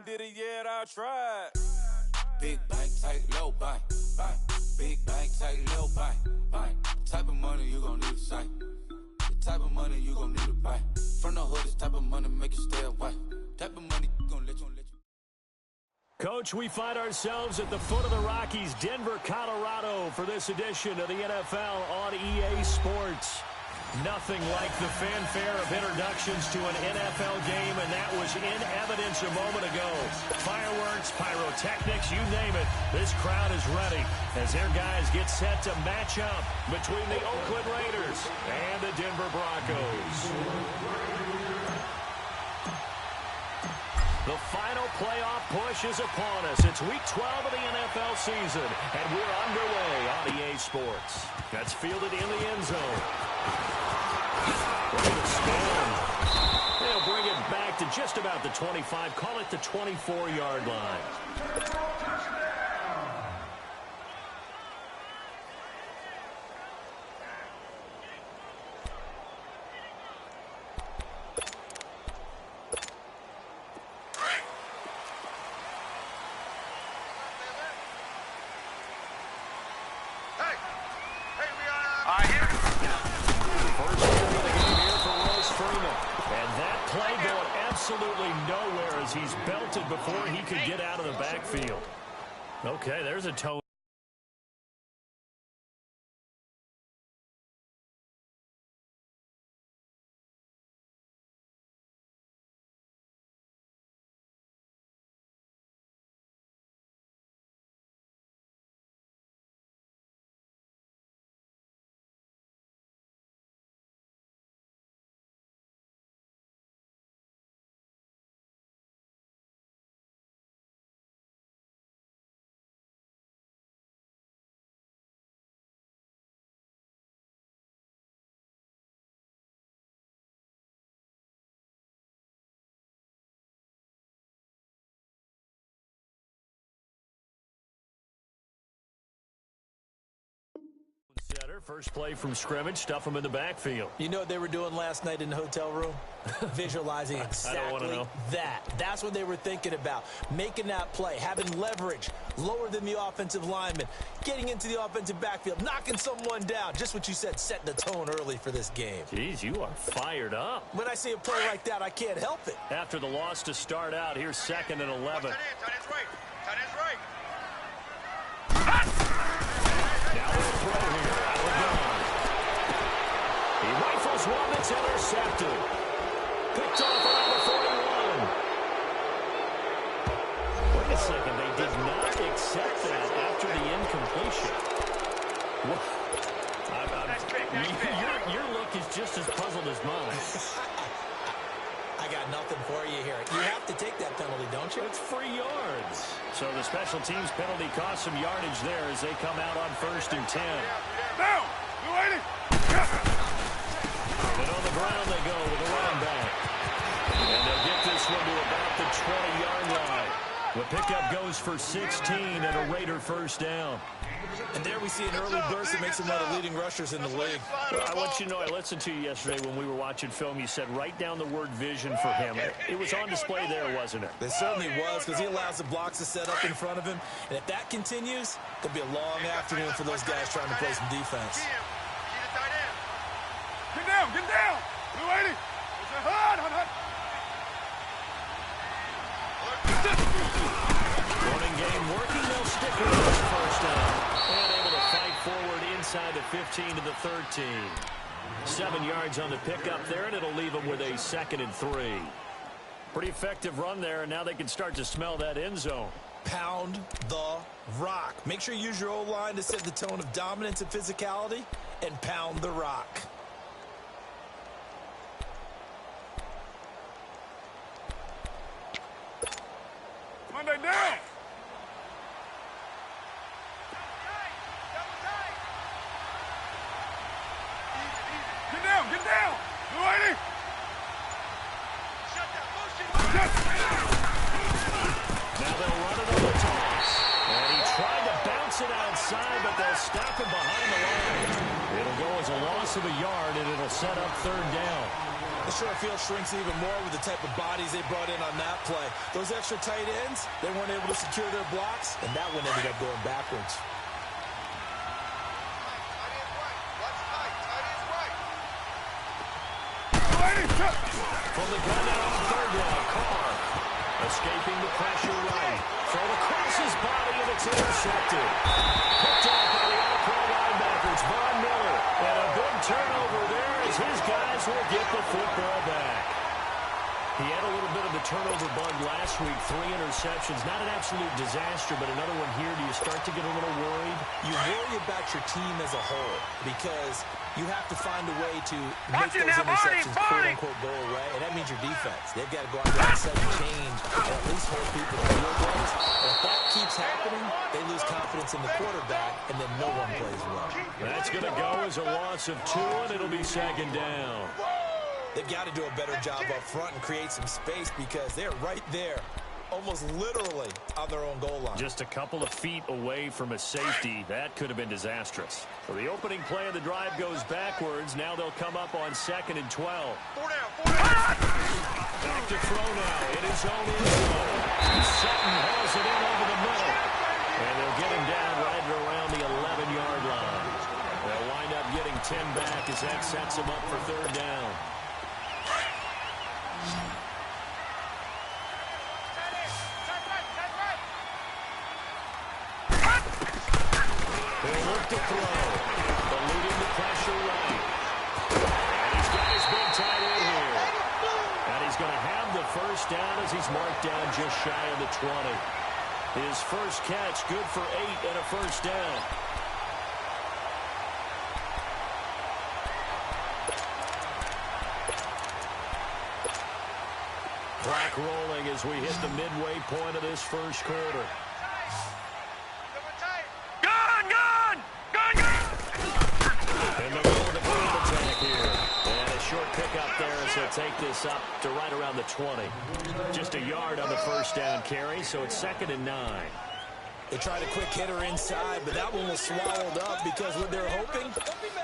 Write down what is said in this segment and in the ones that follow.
did it yet, I tried. Big bank, tight, low bank, bank. Big bank, tight, low bank, bank. Type of money you gon' need to sight. The type of money you gon' need to buy. From the hood, this type of money make you stay away. Type of money gon' let you. Coach, we find ourselves at the foot of the Rockies, Denver, Colorado, for this edition of the NFL on EA Sports. Nothing like the fanfare of introductions to an NFL game, and that was in evidence a moment ago. Fireworks, pyrotechnics, you name it. This crowd is ready as their guys get set to match up between the Oakland Raiders and the Denver Broncos. The final playoff push is upon us. It's week 12 of the NFL season, and we're underway on EA Sports. That's fielded in the end zone. They'll bring it back to just about the 25, call it the 24-yard line. Absolutely nowhere as he's belted before he could get out of the backfield. Okay, there's a toe. Setter, first play from scrimmage, stuff him in the backfield. You know what they were doing last night in the hotel room? Visualizing exactly that. That's what they were thinking about. Making that play, having leverage, lower than the offensive lineman, getting into the offensive backfield, knocking someone down. Just what you said, setting the tone early for this game. Jeez, you are fired up. When I see a play like that, I can't help it. After the loss to start out, here's 2nd and 11. Tight end's right. Tight end's right. Now we'll throw here. Out of bounds. He rifles one that's intercepted. Picked off around the 41. Wait a second. They did not accept that after the incompletion. Your look is just as puzzled as mine. I got nothing for you here. You have to take that penalty, don't you? It's free yards. So the special teams penalty cost some yardage there as they come out on 1st and 10. Down! You waiting? And on the ground they go with the running back. And they'll get this one to about the 20-yard line. The pickup goes for 16 and a Raider first down. And there we see an early burst that makes him one of the leading rushers in the league. Well, I want you to know, I listened to you yesterday when we were watching film. You said write down the word vision for him. It was on display there, wasn't it? It certainly was, because he allows the blocks to set up in front of him. And if that continues, it'll be a long afternoon for those guys trying to play some defense. Get down! Get down! You waiting? Running game working. They'll stick with this first down. And able to fight forward inside the 15 to the 13. 7 yards on the pickup there, and it'll leave them with a 2nd and 3. Pretty effective run there, and now they can start to smell that end zone. Pound the rock. Make sure you use your O-line to set the tone of dominance and physicality, and pound the rock. Monday down! Get down! Get down! You waiting? Now they'll run it on the toss. And he tried to bounce it outside, but they'll stop him behind the line. It'll go as a loss of a yard, and it'll set up 3rd down. The short field shrinks even more with the type of bodies they brought in on that play. Those extra tight ends, they weren't able to secure their blocks, and that one ended up going backwards. From the gun out on third down, Carr escaping the pressure right. Throw across his body, and it's intercepted. Picked off by the All-Pro linebacker. It's Von Miller. And a big turnover there as his guys will get the football back. He had a little bit of the turnover bug last week. 3 interceptions. Not an absolute disaster, but another one here. Do you start to get a little worried? You worry about your team as a whole because you have to find a way to make those interceptions quote-unquote go away, and that means your defense. They've got to go out there and set a change and at least hold people to field goals. And if that keeps happening, they lose confidence in the quarterback, and then no one plays well. That's going to go as a loss of 2, and it'll be second down. They've got to do a better job up front and create some space because they're right there, almost literally on their own goal line. Just a couple of feet away from a safety. That could have been disastrous. So the opening play of the drive goes backwards. Now they'll come up on 2nd and 12. 4 down. Back to throw now in his own end zone. Sutton hauls it in over the middle. And they'll get him down right around the 11-yard line. They'll wind up getting 10 back as that sets him up for third down. He'll look to throw. Eluding the pressure right. And he's got his big tight end here. And he's going to have the first down as he's marked down just shy of the 20. His first catch, good for 8 and a first down. Clock rolling as we hit the midway point of this first quarter. And they'll go with the field attack here. And a short pickup there as he'll take this up to right around the 20. Just a yard on the first down carry, so it's 2nd and 9. They tried a quick hitter inside, but that one was swallowed up because what they're hoping,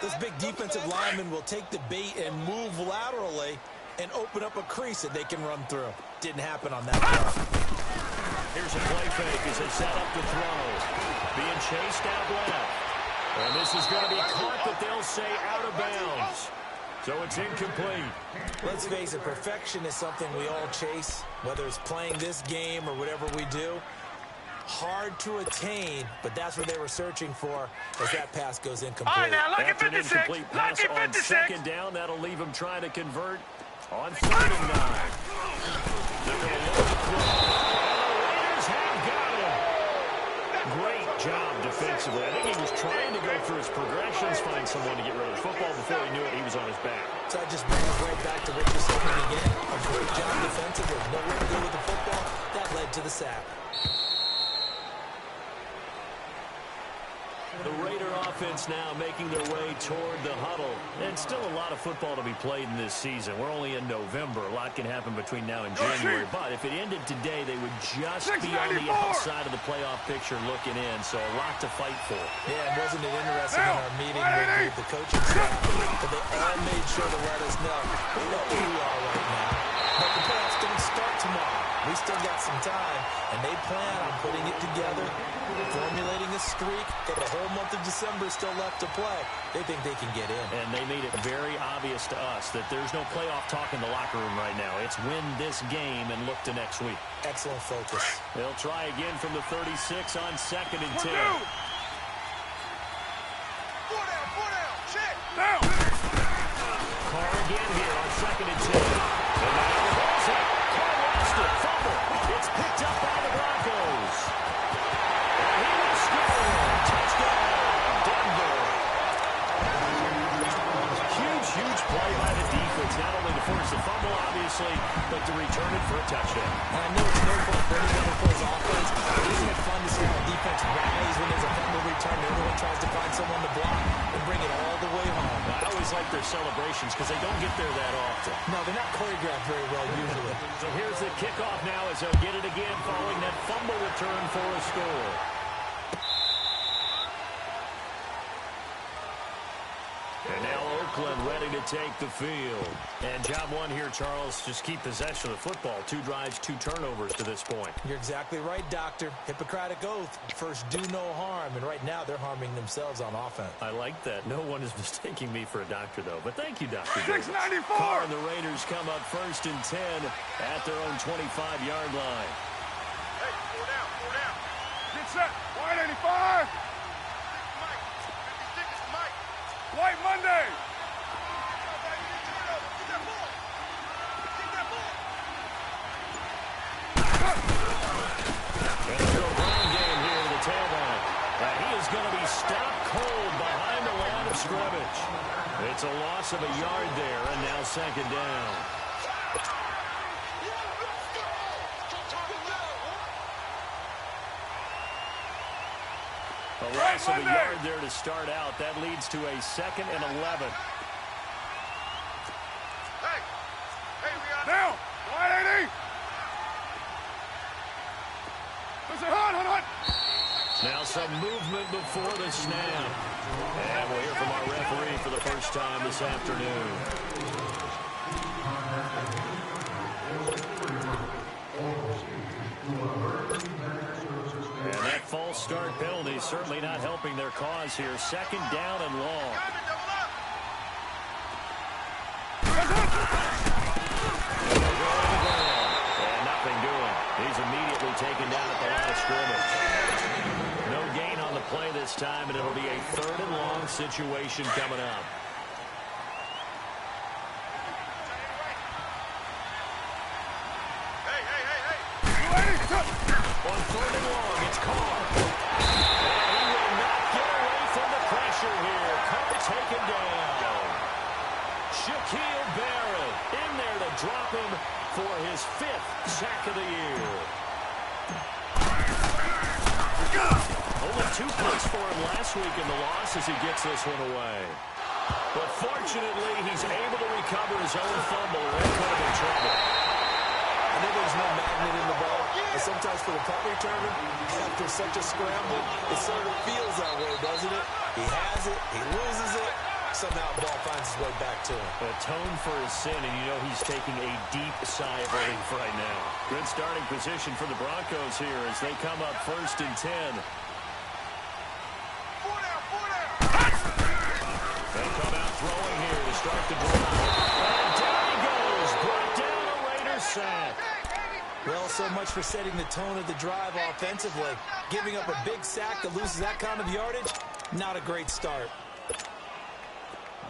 this big defensive lineman will take the bait and move laterally and open up a crease that they can run through. Didn't happen on that play. Here's a play fake as they set up to throw. Being chased out left. And this is going to be caught, but they'll say out of bounds. So it's incomplete. Let's face it, perfection is something we all chase, whether it's playing this game or whatever we do. Hard to attain, but that's what they were searching for as that pass goes incomplete. All right, now, look After at an 56. incomplete pass Look at on 56. second down, that'll leave him trying to convert on 3rd and 9. They're going to look to throw. And the Raiders have got him. Great job defensively. I think he was trying to go through his progressions, find someone to get rid of the football. Before he knew it, he was on his back. So I just bring us right back to what you said in the beginning. A great job defensively. Nowhere to go with the football. That led to the sack. The Raider offense now making their way toward the huddle. And still a lot of football to be played in this season. We're only in November. A lot can happen between now and January. But if it ended today, they would just be on the outside of the playoff picture looking in. So a lot to fight for. Yeah, and wasn't it interesting in our meeting with the coaching staff that they all made sure to let us know we know who we are right now. But the playoffs don't start tomorrow. We still got some time, and they plan on putting it together, formulating a streak, and the whole month of December is still left to play. They think they can get in. And they made it very obvious to us that there's no playoff talk in the locker room right now. It's win this game and look to next week. Excellent focus. They'll try again from the 36 on 2nd and 10. 4 down, check. Down. Carr again here on 2nd and 10. And now the ball's out. Carr lost it. Fumble. It's picked up by the Broncos. And he will score. Touchdown, Denver. Huge play by the defense. Not only to force the fumble, obviously, but to return it for a touchdown. And I know it's no fun for anyone for his offense, but isn't it fun to see how the defense rallies when there's a fumble return? Everyone tries to find someone to block and bring it all the way home. I always like their celebrations because they don't get there that often. No, they're not choreographed very well usually. So here's the kickoff now as they'll get it again following that fumble return for a score. And now Brooklyn ready to take the field. And job one here, Charles, just keep possession of the football. 2 drives, 2 turnovers to this point. You're exactly right, Doctor. Hippocratic oath. First, do no harm. And right now, they're harming themselves on offense. I like that. No one is mistaking me for a doctor, though. But thank you, Dr. 694! Carr and the Raiders come up 1st and 10 at their own 25-yard line. Hey, 4 down, 4 down. Get set. White 85. White Monday. He is going to be stopped cold behind the line of scrimmage. It's a loss of a yard there, and now 2nd down. A loss of a yard there to start out. That leads to a 2nd and 11. Hey, we got down. White 80. Listen, hunt. Now some movement before the snap. And we'll hear from our referee for the first time this afternoon. And that false start penalty certainly not helping their cause here. 2nd down and long. And nothing doing. He's immediately taken down at the line of scrimmage. No gain on the play this time, and it'll be a 3rd and long situation coming up. On 3rd and long, it's Carr. And he will not get away from the pressure here. Carr taken down. Shaquille Barrett in there to drop him for his 5th sack of the year. Only 2 picks for him last week in the loss as he gets this one away. But fortunately, he's able to recover his own fumble and could have been trouble. I know there's no magnet in the ball, but sometimes for the punt returner, after such a scramble, it sort of feels that way, doesn't it? He has it, he loses it, somehow the ball finds its way back to him. Atone for his sin, and you know he's taking a deep sigh of relief right now. Good starting position for the Broncos here as they come up 1st and 10. They come out throwing here to start the drive. And down he goes. Brought down a Raiders sack. Well, so much for setting the tone of the drive offensively. Giving up a big sack that loses that kind of yardage, not a great start.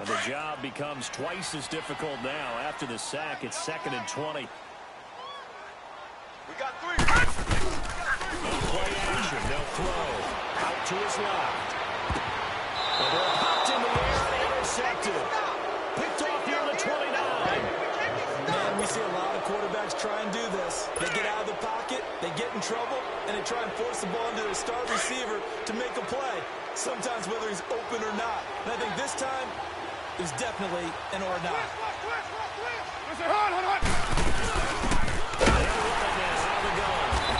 And the job becomes twice as difficult now. After the sack, it's 2nd and 20. We got 3. No play action. They'll throw. Out to his left. The ball popped in the air and intercepted. Picked off near the 29. Man, we see a lot of quarterbacks try and do this. They get out of the pocket, they get in trouble, and they try and force the ball into their star receiver to make a play, sometimes whether he's open or not. And I think this time, it was definitely an or not. Listen, hunt.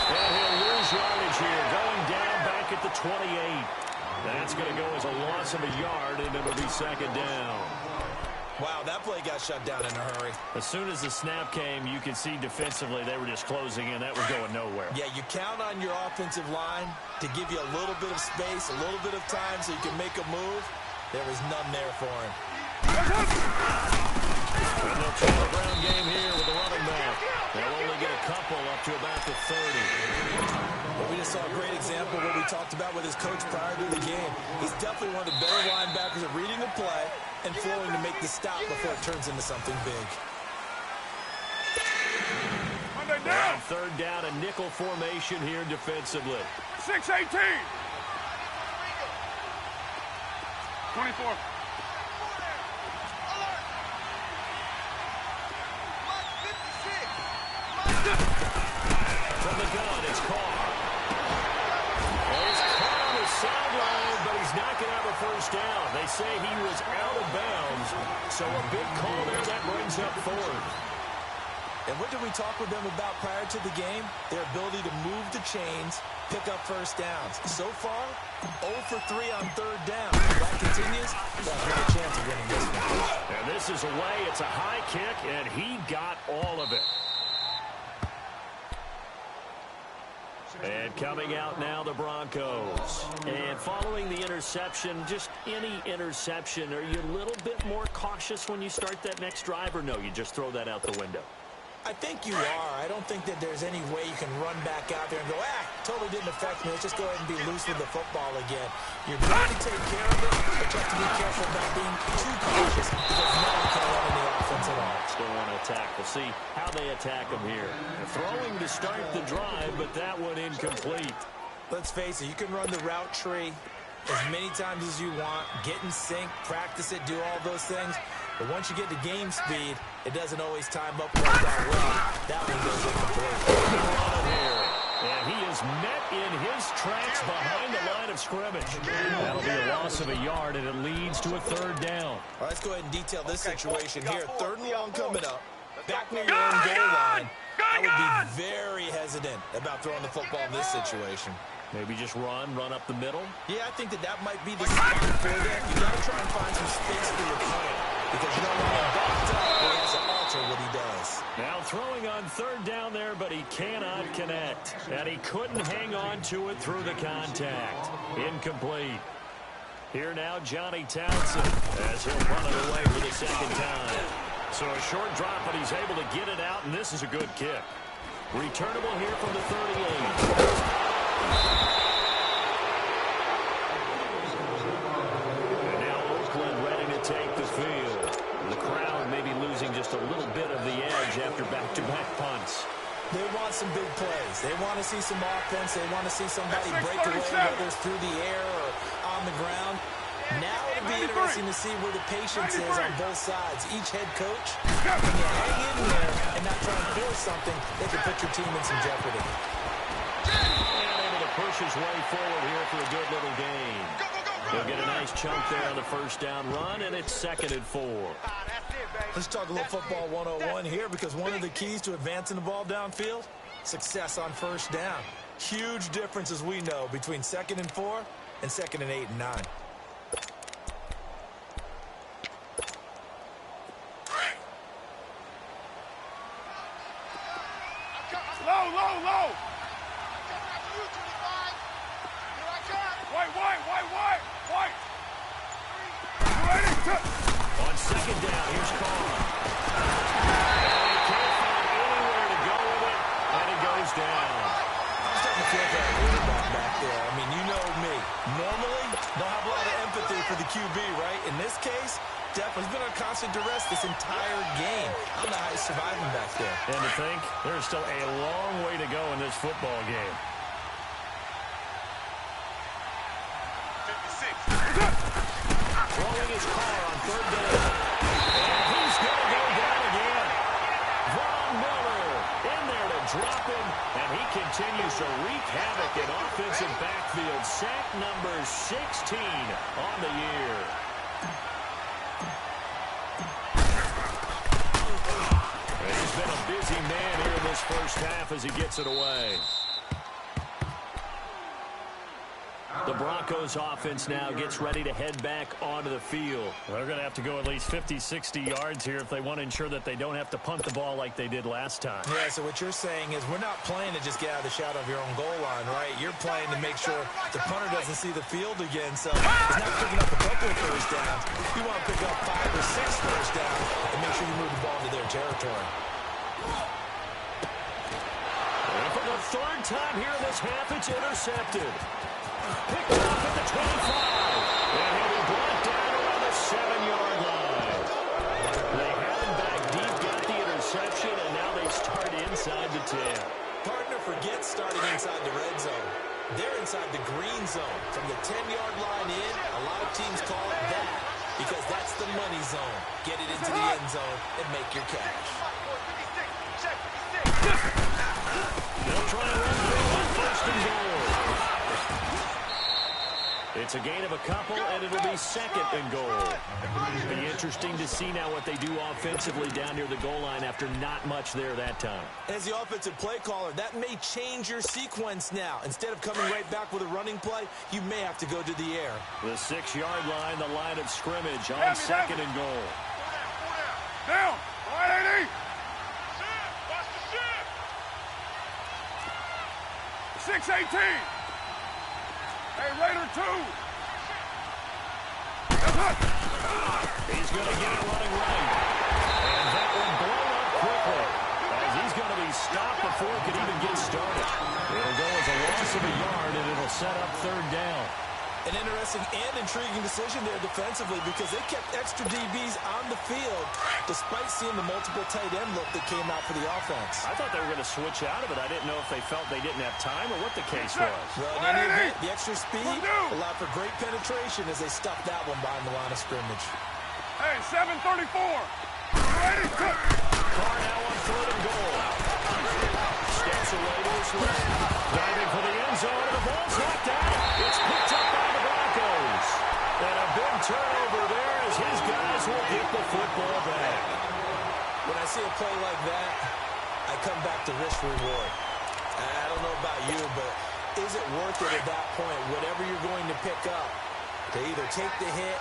And he'll lose yardage here, going down back at the 28. That's going to go as a loss of a yard, and it'll be 2nd down. Wow, that play got shut down in a hurry. As soon as the snap came, you could see defensively they were just closing in. That was going nowhere. Yeah, you count on your offensive line to give you a little bit of space, a little bit of time so you can make a move. There was none there for him. And they'll try a ground game here with the running back. They'll only get a couple up to about the 30. But we just saw a great example of what we talked about with his coach prior to the game. He's definitely one of the better linebackers at reading the play and flowing to make the stop before it turns into something big. Down. 3rd down and nickel formation here defensively. 6-18. 24. From the gun, it's Carr. There's Carr on the sideline, but he's not going to have a 1st down. They say he was out of bounds, so a big call there that brings up 4th. And what did we talk with them about prior to the game? Their ability to move the chains, pick up first downs. So far, 0 for 3 on third down. If that continues, they'll have a chance of winning this one. And this is away. It's a high kick, and he got all of it. And coming out now, the Broncos. And following the interception, just any interception, are you a little bit more cautious when you start that next drive, or no, you just throw that out the window? I think you are. I don't think that there's any way you can run back out there and go, totally didn't affect me. Let's just go ahead and be loose with the football again. You're going to take care of it, but you have to be careful about being too cautious because no one can run in the offense at all. Still want to attack. We'll see how they attack him here. Throwing to start the drive, but that one incomplete. Let's face it, you can run the route tree as many times as you want, get in sync, practice it, do all those things. But once you get to game speed, it doesn't always time up quite that well. That one goes incomplete. And he is met in his tracks behind the line of scrimmage. That'll be a loss of a yard, and it leads to a third down. All right, let's go ahead and detail this situation here. Third and long coming up. Back near your own goal line. I would be very hesitant about throwing the football in this situation. Maybe just run up the middle? Yeah, I think that might be the spot for them. You got to try and find some space for your opponent because you don't want him backed up or he has to alter what he does. Now throwing on third down there, but he cannot connect. And he couldn't hang on to it through the contact. Incomplete. Here now, Johnny Townsend, as he'll run it away for the second time. So a short drop, but he's able to get it out, and this is a good kick. Returnable here from the 38. And now Oakland ready to take the field. The crowd maybe losing just a little bit of the edge after back-to-back punts. They want some big plays. They want to see some offense. They want to see somebody break away, whether it's through the air or on the ground. Now it'll be interesting to see where the patience is on both sides. Each head coach, when you hang in there and not try and force something, they can put your team in some jeopardy. And able to push his way forward here for a good little gain. He'll get a nice chunk there on the first down run, and it's 2nd and 4. Let's talk a little football 101 here because one of the keys to advancing the ball downfield, success on first down. Huge difference, as we know, between 2nd and 4 and 2nd and 8 and 9. Low. White. On second down, here's Carr. And he can't find anywhere to go with it, and it goes down. I'm starting to feel that quarterback back there. I mean, you know me. Normally, don't have a lot of empathy for the QB, right? In this case, definitely he's been on constant duress this entire game. I don't know how he's surviving back there. And to think, there's still a long way to go in this football game. 56. Throwing his car on third down. And he's going to go down again. Von Miller in there to drop him, and he continues to wreak havoc in offensive backfield. Sack number 16 on the year. He's been a busy man here in this first half as he gets it away. The Broncos offense now gets ready to head back onto the field. They're going to have to go at least 50, 60 yards here if they want to ensure that they don't have to punt the ball like they did last time. Yeah, so what you're saying is we're not playing to just get out of the shadow of your own goal line, right? You're playing to make sure the punter doesn't see the field again. So he's not picking up a couple of first downs. You want to pick up 5 or 6 first downs and make sure you move the ball into their territory. And for the third time here in this half, it's intercepted. Picked off at the 25. And he'll be brought down around the 7-yard line. They had him back deep, got the interception, and now they start inside the 10. Partner forgets starting inside the red zone. They're inside the green zone. From the 10-yard line in, a lot of teams call it that because that's the money zone. Get it into the end zone and make your cash. They'll try and run through on 1st and goal. It's It's a gain of a couple, and it'll be second and goal. Be interesting to see now what they do offensively down near the goal line after not much there that time. As the offensive play caller, that may change your sequence now. Instead of coming right back with a running play, you may have to go to the air. The 6-yard line, the line of scrimmage on second and goal. Down. Wide 80. 6-18. Hey, Raider 2. He's going to get it running right. And that one blown up quickly, as he's going to be stopped before it could even get started. It'll go as a loss of a yard, and it'll set up third down. An interesting and intriguing decision there defensively because they kept extra DBs on the field despite seeing the multiple tight end look that came out for the offense. I thought they were going to switch out of it. I didn't know if they felt they didn't have time or what the case was. Well, in any event, the extra speed allowed for great penetration as they stuffed that one behind the line of scrimmage. Hey, 7:34. Ready, cook. Carr now on third and goal. Steps away to his left. Diving for the end zone, and the ball's knocked out. It's picked up by the Broncos. And a big turnover there as his guys will get the football back. When I see a play like that, I come back to risk reward. I don't know about you, but is it worth it at that point, whatever you're going to pick up, to either take the hit,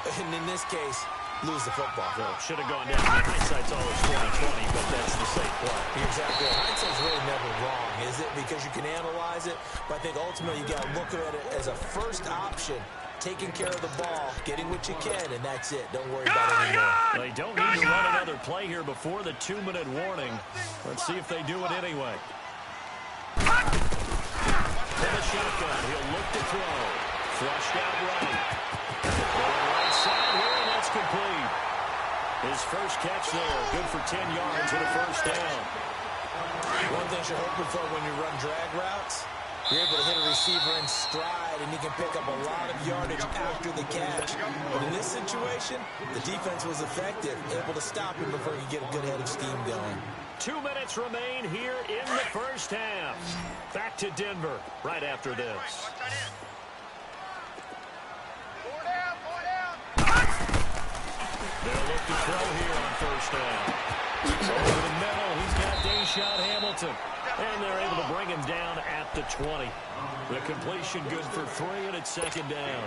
and in this case, lose the football? Well, should have gone down. Hindsight's always 20/20, but that's the safe play. You're exactly right. Hindsight's really never wrong, is it? Because you can analyze it, but I think ultimately you got to look at it as a first option. Taking care of the ball, getting what you can, and that's it. Don't worry about it anymore. They don't need to run another play here before the 2-minute warning. Let's see if they do it anyway. To the shotgun. He'll look to throw. Flushed out right. Going right side here, and that's complete. His first catch there. Good for 10 yards and a first down. One thing you're hoping for when you run drag routes, you're able to hit a receiver in stride, and you can pick up a lot of yardage after the catch. But in this situation, the defense was effective, able to stop him before he could get a good head of steam going. 2 minutes remain here in the first half. Back to Denver right after this. They'll look to throw here on first down. Over the middle, he's got Deshaun Hamilton. And they're able to bring him down at the 20. The completion good for 3, and it's second down.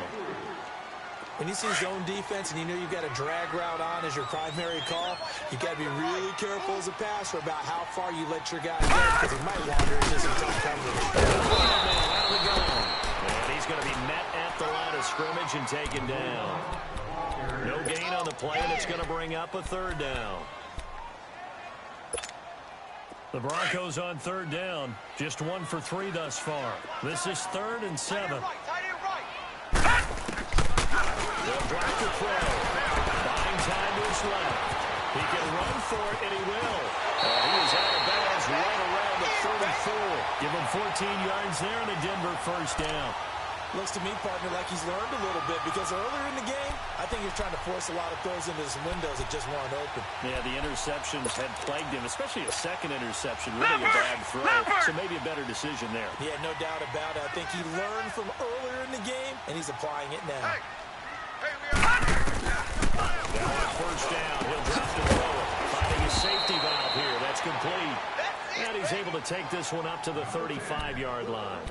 When you see zone defense and you know you've got a drag route on as your primary call, you've got to be really careful as a passer about how far you let your guy go because he might wander into some tough coverage. Out of the gun. And he's going to be met at the line of scrimmage and taken down. No gain on the play, and it's going to bring up a third down. The Broncos on third down. Just 1 for 3 thus far. This is 3rd and 7. They'll block the throw. Buying time to his left. He can run for it, and he will. He is out of bounds right around the 34. Give him 14 yards there and a Denver first down. Looks to me, partner, like he's learned a little bit because earlier in the game, I think he's trying to force a lot of throws into some windows that just weren't open. Yeah, the interceptions had plagued him, especially a second interception, really a bad throw. So maybe a better decision there. Yeah, no doubt about it. I think he learned from earlier in the game, and he's applying it now. Now on first down, he'll drop the throw. Finding his safety valve here. That's complete. And he's able to take this one up to the 35-yard line.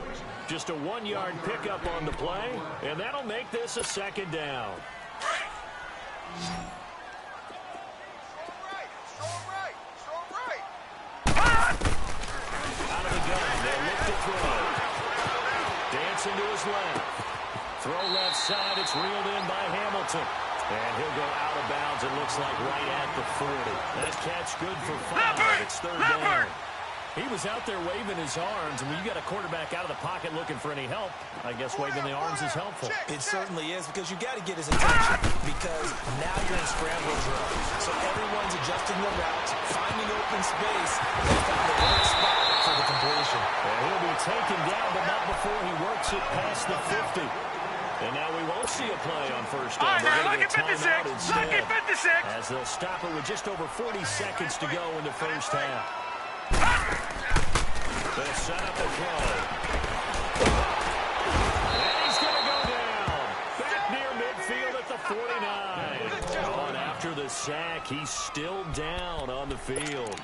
Just a 1-yard pickup on the play, and that'll make this a second down. Out of the gun, they'll look to throw. Dancing to his left. Throw left side, it's reeled in by Hamilton. And he'll go out of bounds, it looks like right at the 40. That catch good for 5. It's third down. He was out there waving his arms, and when you got a quarterback out of the pocket looking for any help, I guess waving the arms is helpful. It certainly is because you got to get his attention because now you're in scramble drill. So everyone's adjusting the routes, finding open space, and finding the right spot for the completion. And he'll be taken down, but not before he works it past the 50. And now we won't see a play on first down. They're going to get a timeout instead. As they'll stop it with just over 40 seconds to go in the first half. They'll set up the throw. And he's going to go down. He's still down on the field.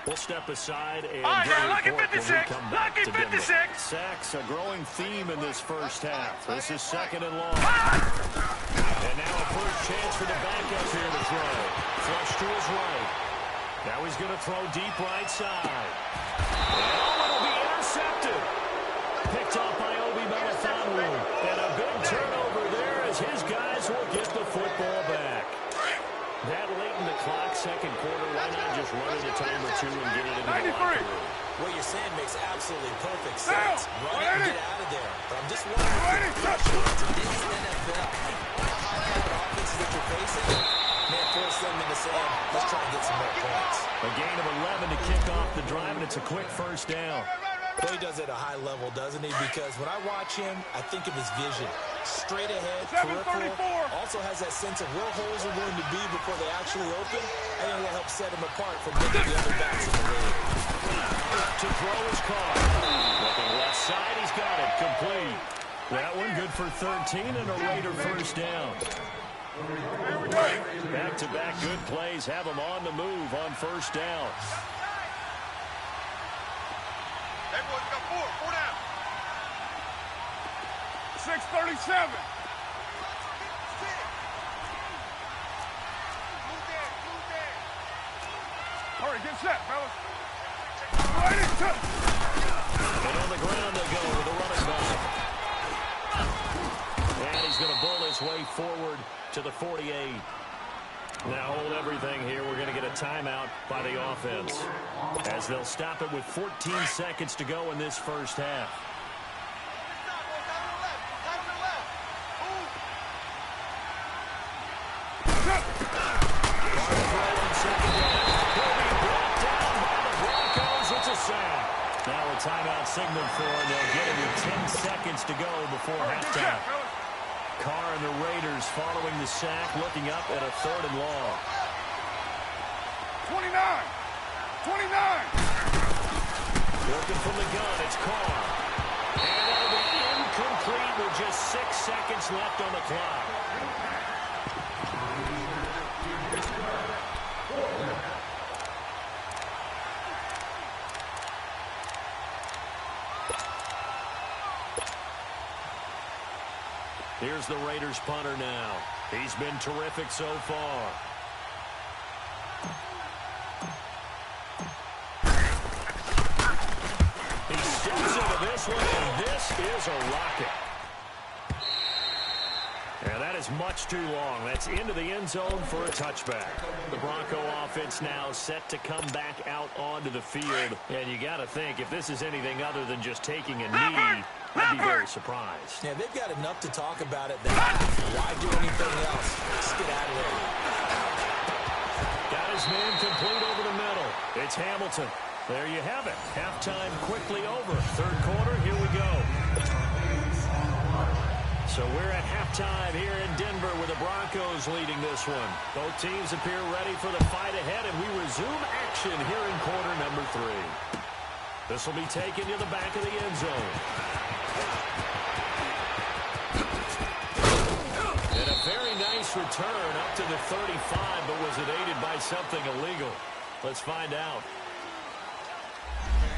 We'll step aside and get a lucky report 56. When we come back Lucky to Denver. 56. Sacks, a growing theme in this first half. This is second and long. And now a first chance for the backup here to throw. Flush to his right. Now he's going to throw deep right side. Oh, it'll be intercepted. Picked off by Obi Melifonwu. And a big turnover there as his guys will get the football back. That late in the clock, second quarter, why not just run it a time or two and get it into the locker room? What you're saying makes absolutely perfect sense. Run it and get out of there. But I'm just wondering if the pressure in today's NFL, high-powered offenses that you're facing, man, force them into saying, let's try and get some more points. A gain of 11 to kick off the drive, and it's a quick first down. Well, he does it at a high level, doesn't he? Because when I watch him, I think of his vision. Straight ahead, peripheral, also has that sense of where holes are going to be before they actually open. I think that helps set him apart from many of the other backs in the league. To throw his car. Looking left side, he's got it. Complete. That one good for 13 and a Raider first down. Back-to-back good plays have him on the move on first down. Hey, boys, got four down. 6:37. Hurry, get set, fellas. Right into it. And on the ground they go with the running back. And he's going to bull his way forward to the 48. Now hold everything here. We're going to get a timeout by the offense as they'll stop it with 14 seconds to go in this first half. Now a timeout signal for him. They'll get it with 10 seconds to go before halftime. Carr and the Raiders following the sack, looking up at a third and long. 29. Working from the gun, it's Carr. And that'll be incomplete with just 6 seconds left on the clock. Here's the Raiders punter now. He's been terrific so far. He steps into this one, and this is a rocket. And that is much too long. That's into the end zone for a touchback. The Bronco offense now set to come back out onto the field. And you got to think, if this is anything other than just taking a knee, I'd be very surprised. Yeah, they've got enough to talk about at the half. Why do anything else? Just get out of there. Got his man complete over the middle. It's Hamilton. There you have it. Halftime quickly over. Third quarter, here we go. So we're at halftime here in Denver with the Broncos leading this one. Both teams appear ready for the fight ahead, and we resume action here in quarter number 3. This will be taken to the back of the end zone. And a very nice return up to the 35, but was it aided by something illegal? Let's find out.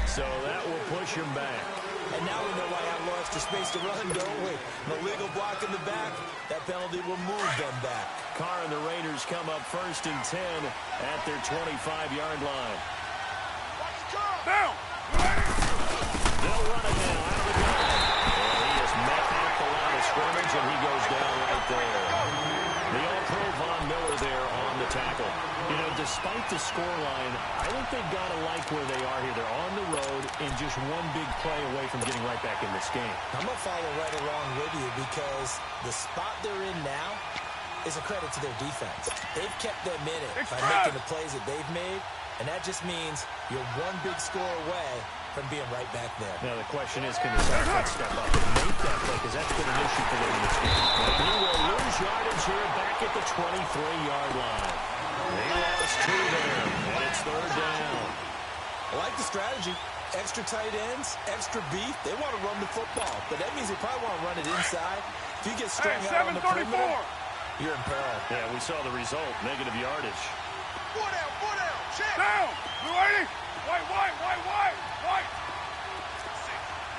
So that will push him back. And now we know why I have more extra space to run, don't we? An illegal block in the back. That penalty will move them back. Carr and the Raiders come up first and 10 at their 25-yard line. Down. They'll run it now out of the gun. And he is met at the line of scrimmage, and he goes down right there. The All-Pro Von Miller there on the tackle. You know, despite the scoreline, I think they've got to like where they are here. They're on the road and just one big play away from getting right back in this game. I'm going to follow right along with you because the spot they're in now is a credit to their defense. They've kept them in it by making the plays that they've made, and that just means you're one big score away from being right back there. Now the question is, can the offense step up and make that play? Because that's been an issue for them in this game. He will lose yardage here back at the 23-yard line. They lost 2 there, and it's third down. I like the strategy. Extra tight ends, extra beef. They want to run the football, but that means they probably want to run it inside. If you get strung out on the perimeter, you're in peril. Yeah, we saw the result, negative yardage. Four down. Check. Down. Blue 80. White.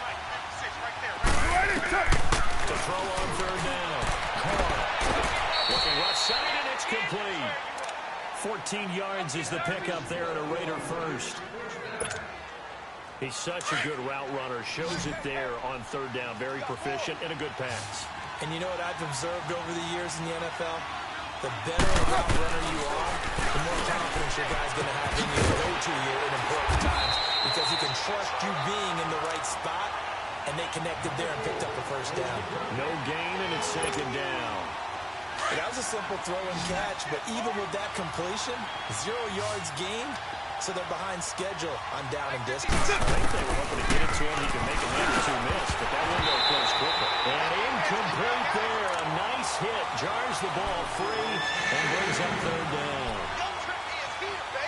Right, 56, right there. Blue 80, check. To throw on third down. Looking left side, and it's complete. 14 yards is the pickup there at a Raider first. He's such a good route runner. Shows it there on third down. Very proficient and a good pass. And you know what I've observed over the years in the NFL? The better a route runner you are, the more confidence your guy's going to have in you to go to you in important times because he can trust you being in the right spot, and they connected there and picked up the first down. No gain, and it's second down. That was a simple throw and catch, but even with that completion, 0 yards gained, so they're behind schedule on down and distance. I think they were hoping to get it to him. He can make a man or two miss, but that window closed quickly. And incomplete there. A nice hit. Jars the ball free and brings up third down.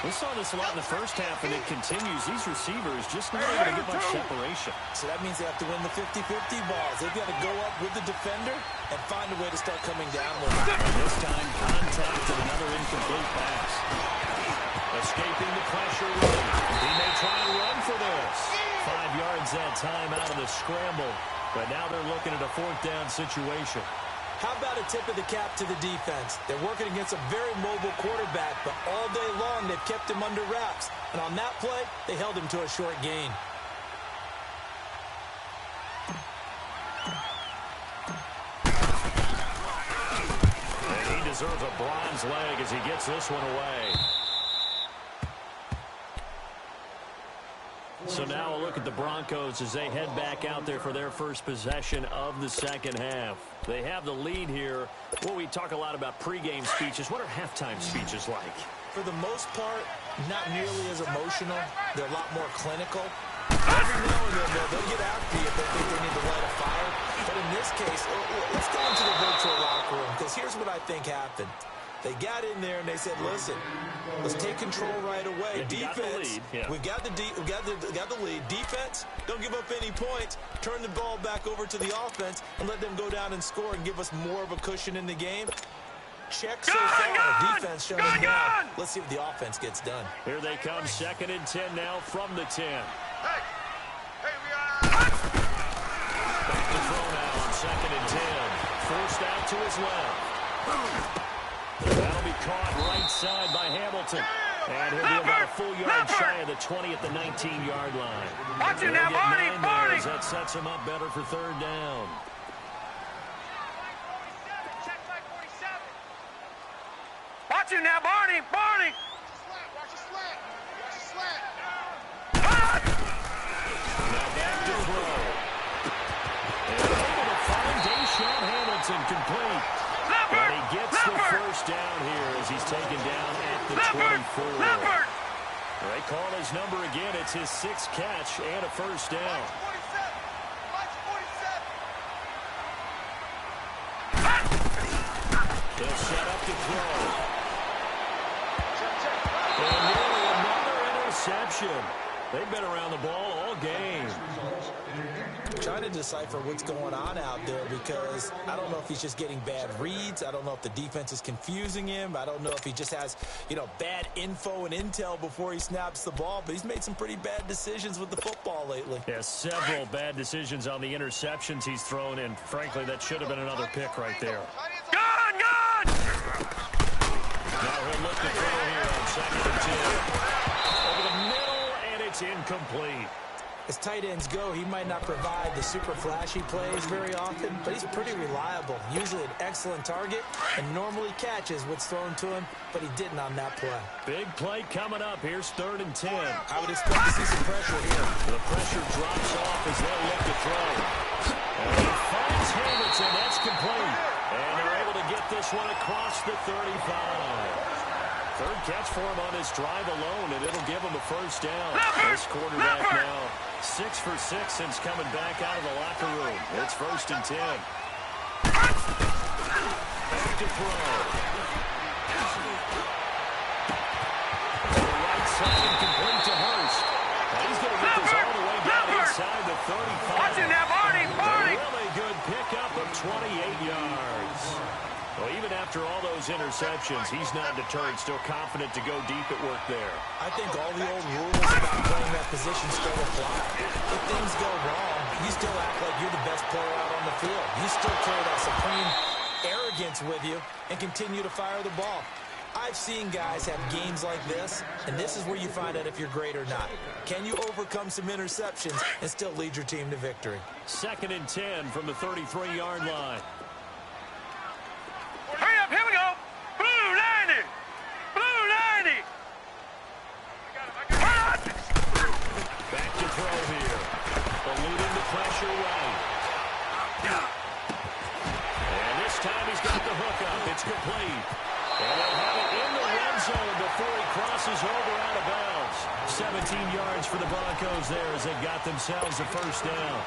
We saw this a lot in the first half, and it continues. These receivers just not able to get much separation. So that means they have to win the 50-50 balls. They've got to go up with the defender and find a way to start coming down with it. And this time, contact and another incomplete pass. Escaping the pressure run. He may try and run for this. 5 yards that time out of the scramble. But now they're looking at a fourth down situation. How about a tip of the cap to the defense? They're working against a very mobile quarterback, but all day long they've kept him under wraps. And on that play, they held him to a short gain. And he deserves a bronze leg as he gets this one away. So now a look at the Broncos as they head back out there for their first possession of the second half. They have the lead here. Well, we talk a lot about pregame speeches. What are halftime speeches like? For the most part, not nearly as emotional. They're a lot more clinical. Every now and then, they'll get after you if they think they need to light a fire. But in this case, let's go into the virtual locker room, because here's what I think happened. They got in there and they said, listen, let's take control right away. Defense, we've got the lead. Defense, don't give up any points. Turn the ball back over to the offense and let them go down and score and give us more of a cushion in the game. Check so far. Defense shutting down. Let's see if the offense gets done. Here they come, 2nd and 10 now from the 10. Hey, we are. Back to throw now on 2nd and 10. Forced out to his left. That'll be caught right side by Hamilton. And he'll be about a full yard shy of the 20 at the 19-yard line. Watch it now, Barney. That sets him up better for third down. Watch it now, Barney. Watch the slant. Now back to throw. And able to find Deshaun Hamilton complete. And he gets the first down here as he's taken down at the 24. They call his number again. It's his 6th catch and a first down. He'll set up to throw. And nearly another interception. They've been around the ball all game. Trying to decipher what's going on out there, because I don't know if he's just getting bad reads. I don't know if the defense is confusing him. I don't know if he just has, bad info and intel before he snaps the ball. But he's made some pretty bad decisions with the football lately. Yeah, several bad decisions on the interceptions he's thrown in. Frankly, that should have been another pick right there. Gone! Now he'll look to throw here on 2nd and 10. Over the middle, and it's incomplete. As tight ends go, he might not provide the super flashy plays very often, but he's pretty reliable. Usually an excellent target and normally catches what's thrown to him, but he didn't on that play. Big play coming up. Here's 3rd and 10. I would expect to see some pressure here. The pressure drops off as they look to throw. And he finds Hamilton. That's complete. And they're able to get this one across the 35. 3rd catch for him on this drive alone, and it'll give him a first down. This quarterback now 6 for 6 since coming back out of the locker room. It's 1st and 10. Back to throw. Right side and complete to Hurst. And he's going to get this all the way down inside the 35. Watch it now, Barney. A really good pickup of 28 yards. Well, even after all those interceptions, he's not deterred, still confident to go deep at work there. I think all the old rules about playing that position still apply. If things go wrong, you still act like you're the best player out on the field. You still carry that supreme arrogance with you and continue to fire the ball. I've seen guys have games like this, and this is where you find out if you're great or not. Can you overcome some interceptions and still lead your team to victory? 2nd and 10 from the 33-yard line. Hurry up, here we go. Blue 90. Blue 90. Back to throw here. Eluding the pressure right. And this time he's got the hook up. It's complete. And they'll have it in the red zone before he crosses over out of bounds. 17 yards for the Broncos there as they got themselves a first down.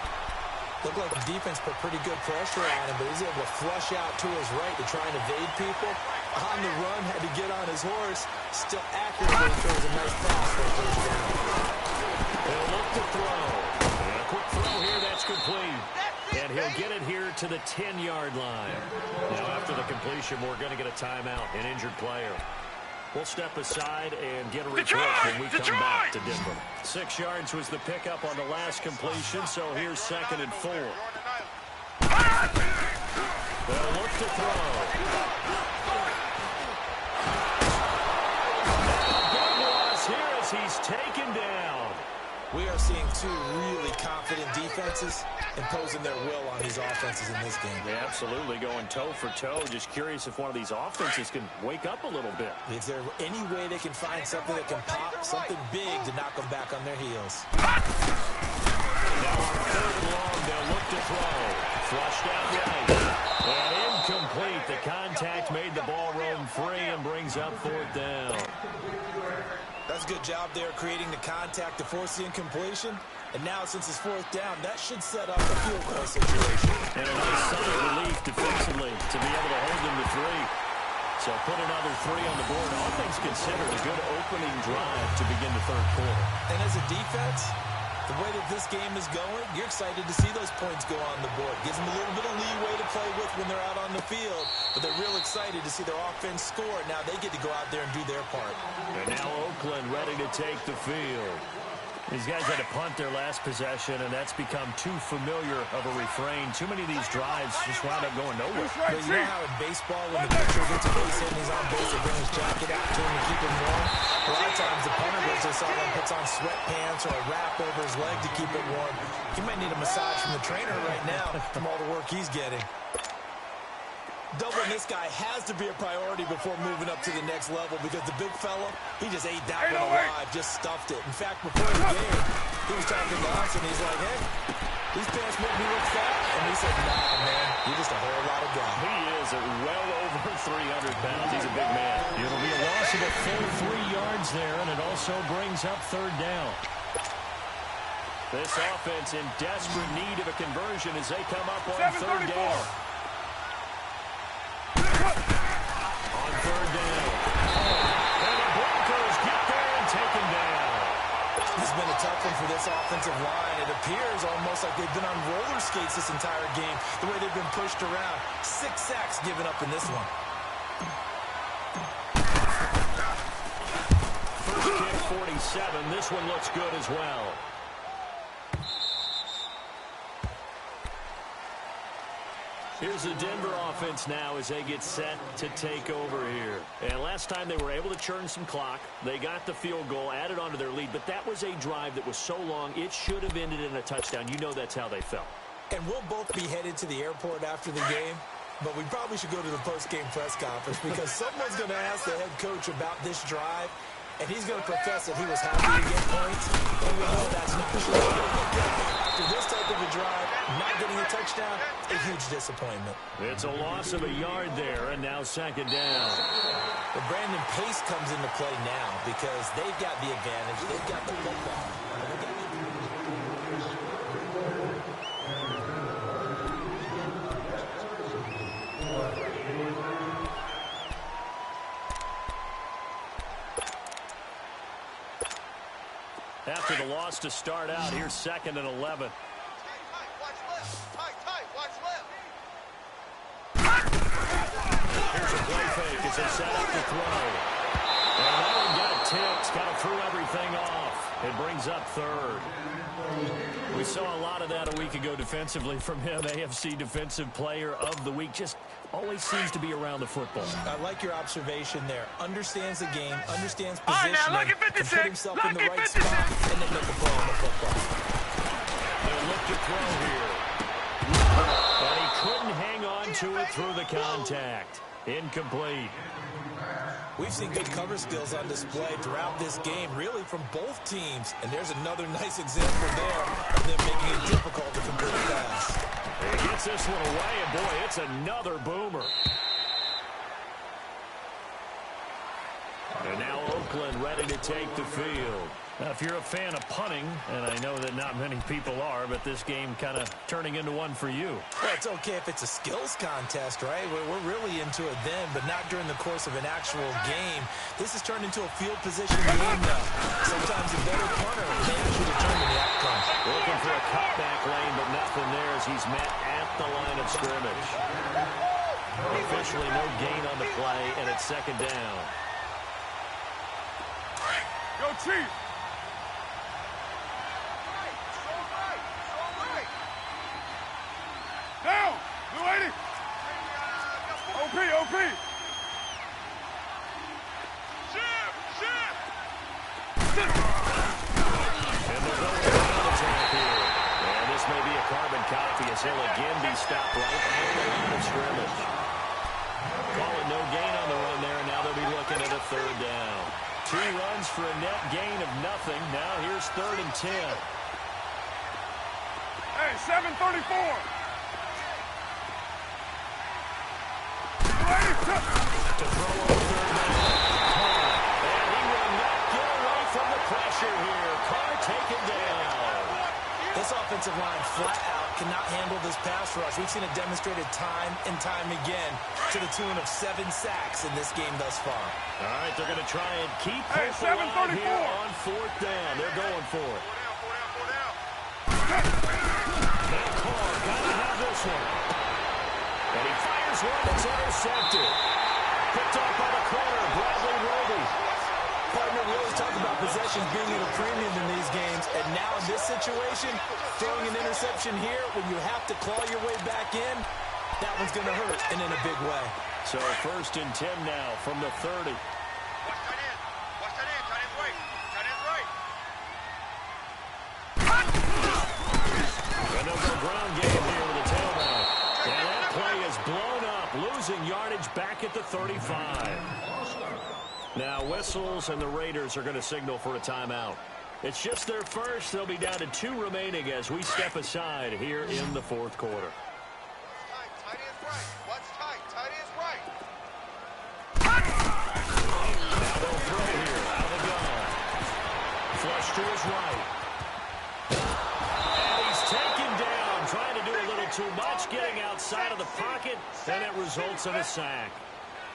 Looked like the defense put pretty good pressure on him, but he's able to flush out to his right to try and evade people. On the run, had to get on his horse. Still accurately throws a nice pass for a first down. He'll look to throw. And a quick throw here, that's complete. And he'll get it here to the 10-yard line. Now, after the completion, we're going to get a timeout, an injured player. We'll step aside and get a report when we come back to Denver. 6 yards was the pickup on the last completion, so here's 2nd and 4. They'll look to throw. Big loss here as he's taken down. We are seeing two really confident defenses imposing their will on these offenses in this game. Yeah, absolutely, going toe for toe. Just curious if one of these offenses can wake up a little bit. Is there any way they can find something that can pop, something big to knock them back on their heels? Now on 3rd and long, they'll look to throw. Flushed out right. And incomplete. The contact made the ball roam free and brings up 4th down. That's a good job there creating the contact to force the incompletion. And now, since it's 4th down, that should set up a field goal situation. And a nice sign of relief defensively to be able to hold them to 3. So put another 3 on the board. All things considered, a good opening drive to begin the 3rd quarter. And as a defense, the way that this game is going, you're excited to see those points go on the board. Gives them a little bit of leeway to play with when they're out on the field. But they're real excited to see their offense score. Now they get to go out there and do their part. And now Oakland ready to take the field. These guys had to punt their last possession, and that's become too familiar of a refrain. Too many of these drives just wound up going nowhere. But you know how in baseball, when the pitcher gets a base hit and he's on base, they bring his jacket out to him to keep him warm? A lot of times the punter goes to the sideline, puts on sweatpants or a wrap over his leg to keep it warm. He might need a massage from the trainer right now from all the work he's getting. Doubling this guy has to be a priority before moving up to the next level because the big fella, he just ate that one alive, just stuffed it. In fact, before the game, he was talking to us and he's like, hey, these pants make me look fat. And he said, nah, man, you're just a whole lot of guy. He is well over 300 pounds. He's a big man. It'll be a loss of a full 3 yards there, and it also brings up 3rd down. This offense in desperate need of a conversion as they come up on 3rd down. On 3rd down. And the Broncos get there and take him down. This has been a tough one for this offensive line. It appears almost like they've been on roller skates this entire game, the way they've been pushed around. 6 sacks given up in this one. First kick, 47. This one looks good as well. Here's the Denver offense now as they get set to take over here. And last time they were able to churn some clock. They got the field goal, added on to their lead, but that was a drive that was so long, it should have ended in a touchdown. You know that's how they felt. And we'll both be headed to the airport after the game, but we probably should go to the post-game press conference because someone's going to ask the head coach about this drive, and he's going to profess that he was happy to get points, and we know that's not true. After this type of a drive, not getting a touchdown, a huge disappointment. It's a loss of a yard there, and now 2nd down. But Brandon, pace comes into play now because they've got the advantage. They've got the football. After the loss to start out, here's 2nd and 11. Watch left. Tight, watch left. Here's a play fake as they set up to throw. And that one got tipped, kind of threw everything off. It brings up third. We saw a lot of that a week ago defensively from him. AFC Defensive Player of the Week. Just always seems to be around the football. I like your observation there. Understands the game, understands positioning, now, look at 56. can put himself in the Look right at 56. spot, and then make a play on the football. They look to throw here. And he couldn't hang on to it through the contact. Incomplete. We've seen good cover skills on display throughout this game, really from both teams. And there's another nice example there of them making it difficult to complete a pass. He gets this one away, and boy, it's another boomer. And now Oakland ready to take the field. Now, if you're a fan of punting, and I know that not many people are, but this game kind of turning into one for you. Well, it's okay if it's a skills contest, right? We're really into it then, but not during the course of an actual game. This has turned into a field position game now. Sometimes a better punter may actually determine the outcome. Looking for a cutback lane, but nothing there as he's met at the line of scrimmage. Officially no gain on the play, and it's second down. Go Chief. Down! Blue 80! OP, OP! Ship! Ship! And they're going to attack here. And this may be a carbon copy as he'll again be stopped right at the line of scrimmage. Call it no gain on the run there, and now they'll be looking at a third down. 2 runs for a net gain of nothing. Now here's 3rd and 10. Hey, 734! To throw on 3rd down. And he will not get away from the pressure here. Carr taken down. This offensive line flat out cannot handle this pass rush. We've seen it demonstrated time and time again to the tune of 7 sacks in this game thus far. All right, they're going to try and keep Hey, hope alive 734. here on 4th down. They're going for it. Four down. Now Carr got to have this one. And he fires one that's intercepted. Picked off by the corner, Bradley Roby. Partner, we always talk about possessions being at a premium in these games, and now in this situation, throwing an interception here when you have to claw your way back in, that one's going to hurt, and in a big way. So 1st and 10 now from the 30. Watch that in. Watch that in. Tight end's right. Tight end's right. And they'll go ground game here with a tailback. And that play is blown up, losing yardage back at the 35. Now whistles, and the Raiders are going to signal for a timeout. It's just their first. They'll be down to 2 remaining as we step aside here in the 4th quarter. Tight end's right. Watch tight. Tight end's right. Now they'll throw here out of the gun. Flush to his right. And he's taken down, trying to do a little too much, getting outside of the pocket, and it results in a sack.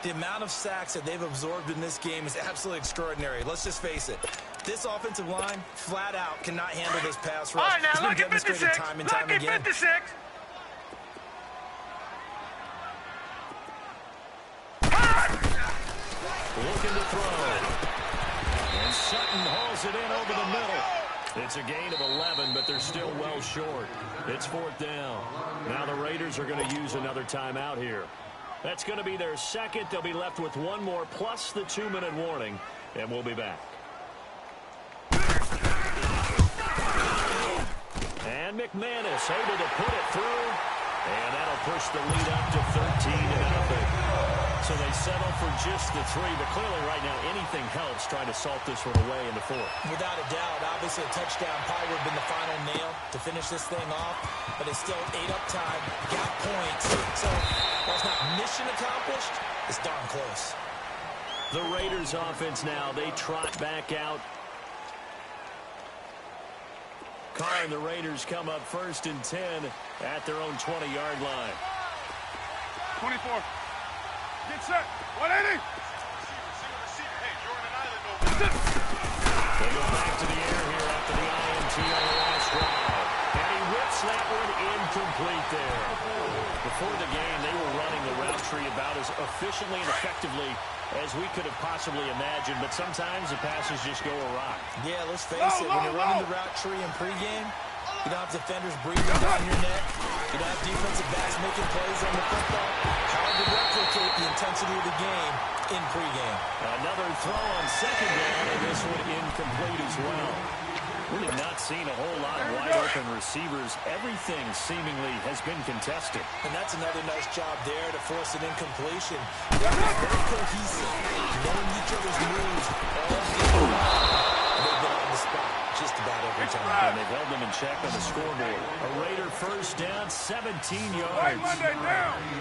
The amount of sacks that they've absorbed in this game is absolutely extraordinary. Let's just face it. This offensive line, flat out, cannot handle this pass rush. All right, now It's been look at demonstrated 56. time and Look time at again. 56. Looking to throw. And Sutton hauls it in over the middle. It's a gain of 11, but they're still well short. It's 4th down. Now the Raiders are going to use another timeout here. That's going to be their second. They'll be left with 1 more plus the 2-minute warning, and we'll be back. And McManus able to put it through, and that'll push the lead up to 13-0. So they settle for just the 3, but clearly right now anything helps trying to salt this one away in the 4th. Without a doubt, obviously a touchdown probably would have been the final nail to finish this thing off, but it's still ate up time, got points. So while it's not mission accomplished, it's darn close. The Raiders offense now, they trot back out. Carr and the Raiders come up 1st and 10 at their own 20-yard line. 24. Get set. 180. Hey, Jordan and Island over. They go back to the air here after the INT on the last drive. And he whips that one incomplete there. Before the game, they were running the route tree about as efficiently and effectively as we could have possibly imagined, but sometimes the passes just go awry. Yeah, let's face it, when you're running the route tree in pregame, you don't have defenders breathing down your neck. You don't have defensive backs making plays on the football. Hard to replicate the intensity of the game in pregame. Another throw on second down, and this one incomplete as well. Really not seen a whole lot of wide-open receivers. Everything seemingly has been contested. And that's another nice job there to force an incompletion. They're very cohesive, knowing each other's moves all game long. They've been on the spot just about every time. And they've held them in check on the scoreboard. A Raider first down, 17 yards.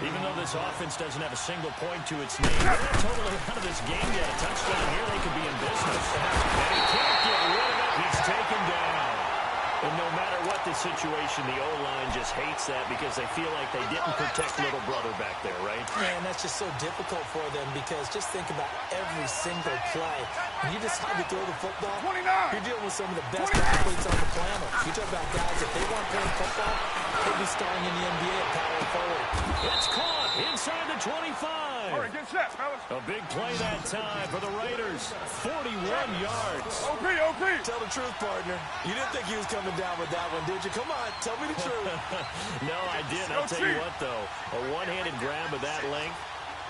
Even though this offense doesn't have a single point to its name, they're not totally out of this game yet. A touchdown here, they could be in business. And he can't get rid of it. He's taken down. And no matter what the situation, the O-line just hates that because they feel like they didn't protect little brother back there, right? Man, that's just so difficult for them because just think about every single play. When you decide to throw the football, you're dealing with some of the best athletes on the planet. You talk about guys, if they weren't playing football, they'd be starring in the NBA at power forward. It's caught inside the 25. All right, get set, fellas. A big play that time for the Raiders. 41 yards. OP. Tell the truth, partner. You didn't think he was coming down with that one, did you? Come on, tell me the truth. No, I didn't. I'll tell you what, though. A one-handed grab of that length.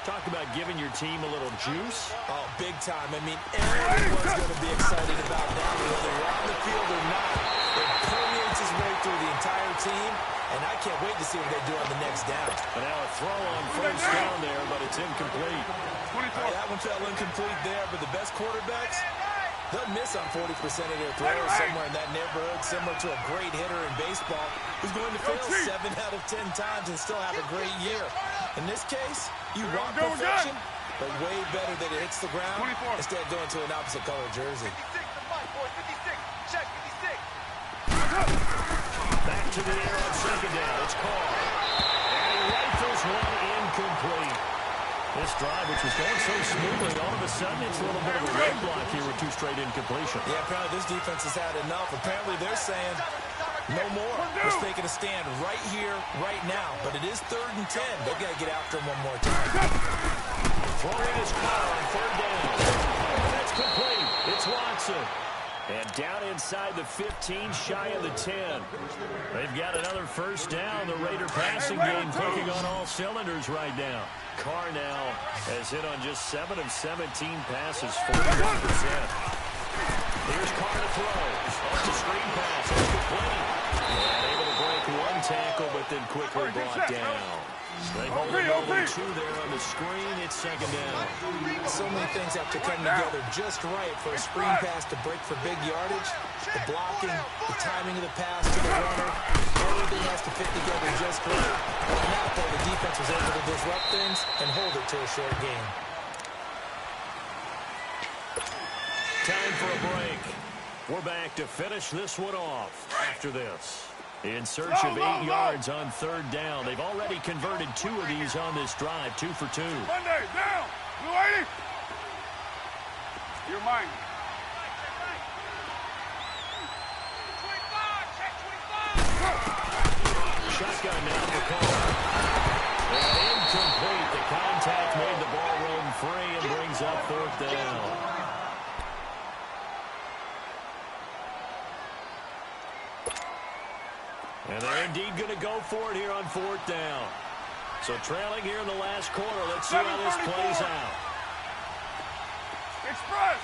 Talk about giving your team a little juice. Oh, big time. I mean, everyone's going to be excited about that, whether you're on the field or not. It permeates his way through the entire team, and I can't wait to see what they do on the next down. And now a throw on first down there, but it's incomplete. That one fell incomplete there, but the best quarterbacks, they'll miss on 40% of their throws somewhere in that neighborhood, similar to a great hitter in baseball who's going to fail 7 out of 10 times and still have a great year. In this case, you want perfection, but way better that it hits the ground instead of going to an opposite color jersey. Back to the air on second down. It's called. And he rifles one incomplete. This drive, which was going so smoothly, all of a sudden it's a little bit of a roadblock here with 2 straight incompletions. Yeah, apparently this defense has had enough. Apparently they're saying no more. We're taking a stand right here, right now. But it is 3rd and 10. They've got to get after him one more time. Throwing his car on 3rd down. That's complete. It's Watson. And down inside the 15, shy of the 10. They've got another first down. The Raider passing game clicking on all cylinders right now. Carr now has hit on just 7 of 17 passes, 41%. Here's Carr to throw. Off the screen pass. Incomplete. And able to break one tackle, but then quickly brought down. They hold the 2 there on the screen. It's second down. So many things have to come together just right for a screen pass to break for big yardage. The blocking, the timing of the pass to the runner, everything has to fit together just right. On that, though, the defense was able to disrupt things and hold it to a short game. Time for a break. We're back to finish this one off after this. In search of 8 yards on 3rd down. They've already converted 2 of these on this drive, 2 for 2. Monday, down. Blue 80. You're mine. Shotgun now for Carr. And incomplete. The contact made the ball run free and brings up 4th down. And they're indeed going to go for it here on 4th down. So trailing here in the last quarter. Let's see how this plays out. Express.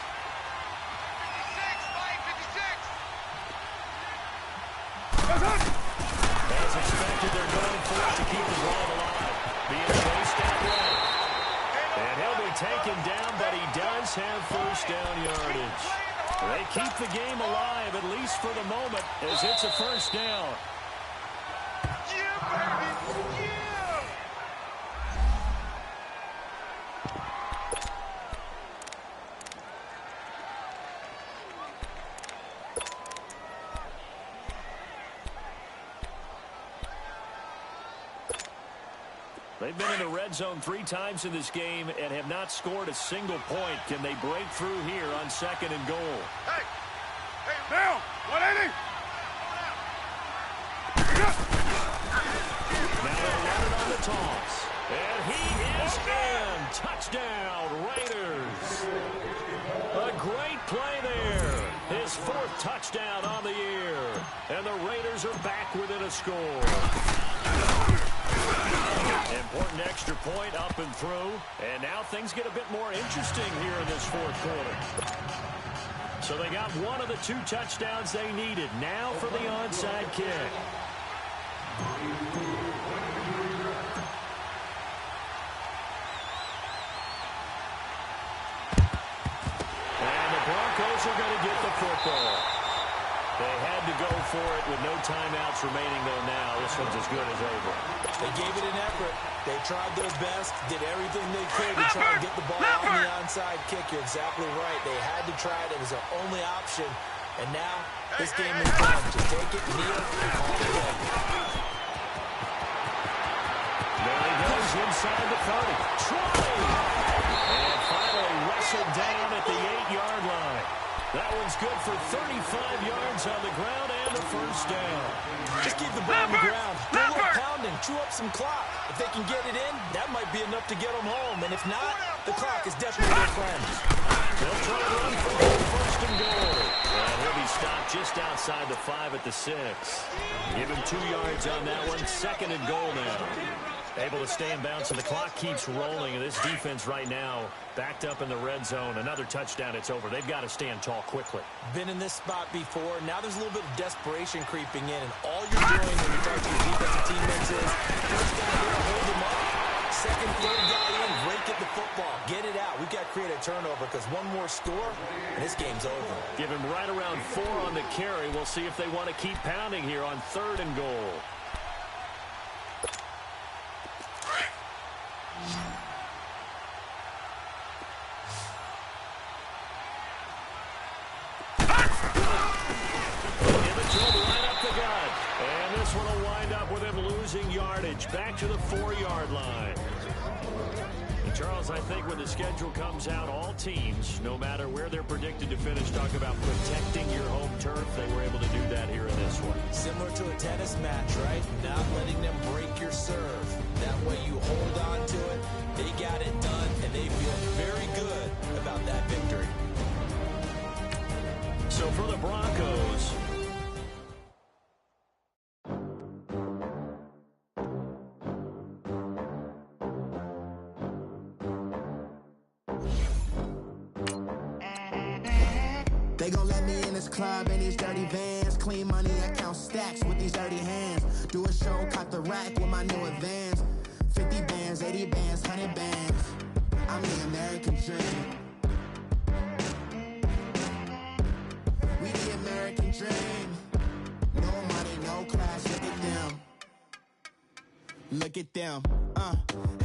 56. As expected, they're going for it to keep the ball alive. Being chased that way. And he'll be taken down, but he does have first down yardage. They keep the game alive, at least for the moment, as it's a first down. They've been in the red zone 3 times in this game and have not scored a single point. Can they break through here on 2nd and goal? Hey, down. 180. score. Important extra point up and through. And now things get a bit more interesting here in this fourth quarter. So they got one of the 2 touchdowns they needed. Now for the onside kick. And the Broncos are going to get the football. They had to go for it with no timeouts remaining, though. Now this one's as good as over. They gave it an effort. They tried their best, did everything they could to try and get the ball on the onside kick. You're exactly right. They had to try it. It was their only option. And now this game is done. Just take it, kneel, and call it good. There he goes inside the 30. Trying. And finally wrestled down at the 8-yard line. That one's good for 35 yards on the ground and a first down. Just keep the ball on the ground. Do a little pounding. Chew up some clock. If they can get it in, that might be enough to get them home. And if not, the clock is definitely their friend. They'll try to run for first and goal. And he'll be stopped just outside the 5 at the 6. Give him 2 yards on that one. Second and goal now. Able to stay in bounds, so the clock keeps rolling. And this defense right now backed up in the red zone. Another touchdown, it's over. They've got to stand tall quickly. Been in this spot before. Now there's a little bit of desperation creeping in. And all you're doing when you talk to your defensive teammates is first guy there, hold them up. Second, third guy in, rake at the football. Get it out. We've got to create a turnover because one more score, and this game's over. Give him right around 4 on the carry. We'll see if they want to keep pounding here on 3rd and goal. Yardage back to the 4-yard line. And Charles, I think when the schedule comes out, all teams, no matter where they're predicted to finish, talk about protecting your home turf. They were able to do that here in this one. Similar to a tennis match, right? Not letting them break your serve. That way you hold on to it. They got it done, and they feel very good about that victory. So for the Broncos, they gon' let me in this club in these dirty vans. Clean money, I count stacks with these dirty hands. Do a show, cut the rack with my new advance. 50 bands, 80 bands, 100 bands. I'm the American dream. We the American dream. No money, no class, look at them. Look at them.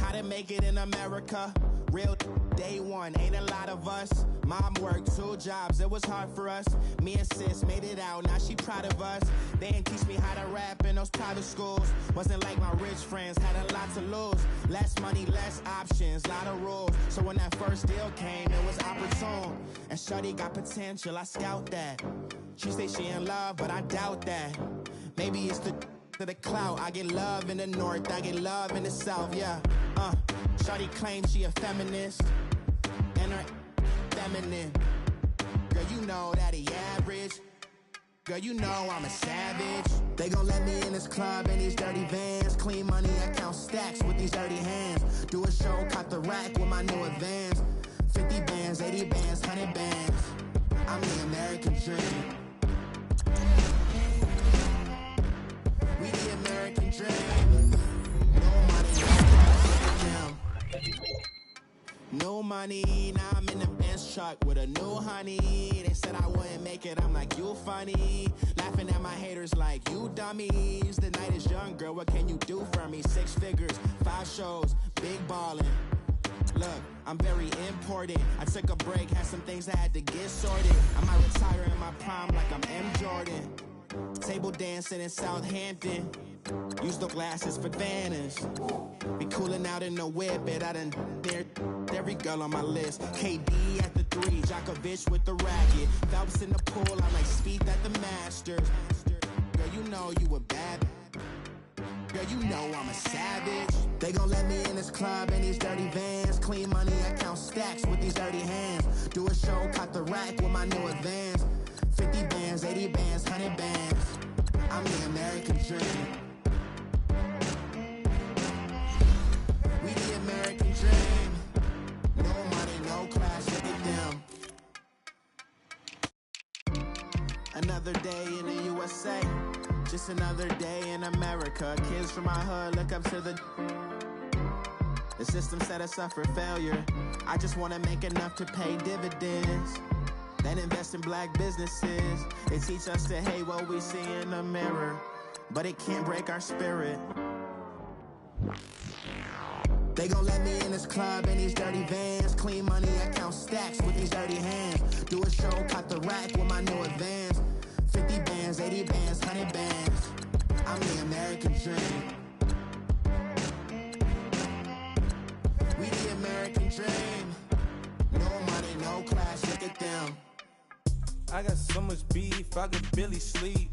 How to make it in America. Real day one, ain't a lot of us. Mom worked 2 jobs, it was hard for us. Me and sis made it out, now she proud of us. They didn't teach me how to rap in those private schools. Wasn't like my rich friends, had a lot to lose. Less money, less options, lot of rules. So when that first deal came, it was opportune. And shawty got potential, I scout that. She say she in love, but I doubt that. Maybe it's the clout. I get love in the north, I get love in the south, yeah. Shawty claims she a feminist, and her feminine. Girl, you know that he average. Girl, you know I'm a savage. They gon' let me in this club in these dirty vans. Clean money, I count stacks with these dirty hands. Do a show, cut the rack with my new advance. 50 bands, 80 bands, 100 bands. I'm the American dream. We the American dream. No money, now I'm in the Benz truck with a new honey. They said I wouldn't make it, I'm like, you funny. Laughing at my haters like, you dummies. The night is young, girl, what can you do for me? 6 figures, 5 shows, big ballin'. Look, I'm very important. I took a break, had some things I had to get sorted. I might retire in my prime like I'm M. Jordan. Table dancing in Southampton. Use the glasses for banners. Be cooling out in the whip, but I done dared every girl on my list. KD at the 3, Djokovic with the racket. Phelps in the pool, I'm like Speed at the Masters. Girl, you know you a bad. Girl, you know I'm a savage. They gon' let me in this club in these dirty vans. Clean money, I count stacks with these dirty hands. Do a show, cut the rack with my new advance. 50 bands, 80 bands, 100 bands. I'm the American dream. We the American dream. No money, no class, look at them. Another day in the USA. Just another day in America. Kids from my hood look up to the system set us up for failure. I just want to make enough to pay dividends. Then invest in black businesses. They teach us to hate what we see in the mirror, but it can't break our spirit. They gon' let me in this club in these dirty vans. Clean money, I count stacks with these dirty hands. Do a show, cut the rack with my new advance. 50 bands, 80 bands, 100 bands. I'm the American dream. We the American dream. No money, no class, look at them. I got so much beef, I could barely sleep.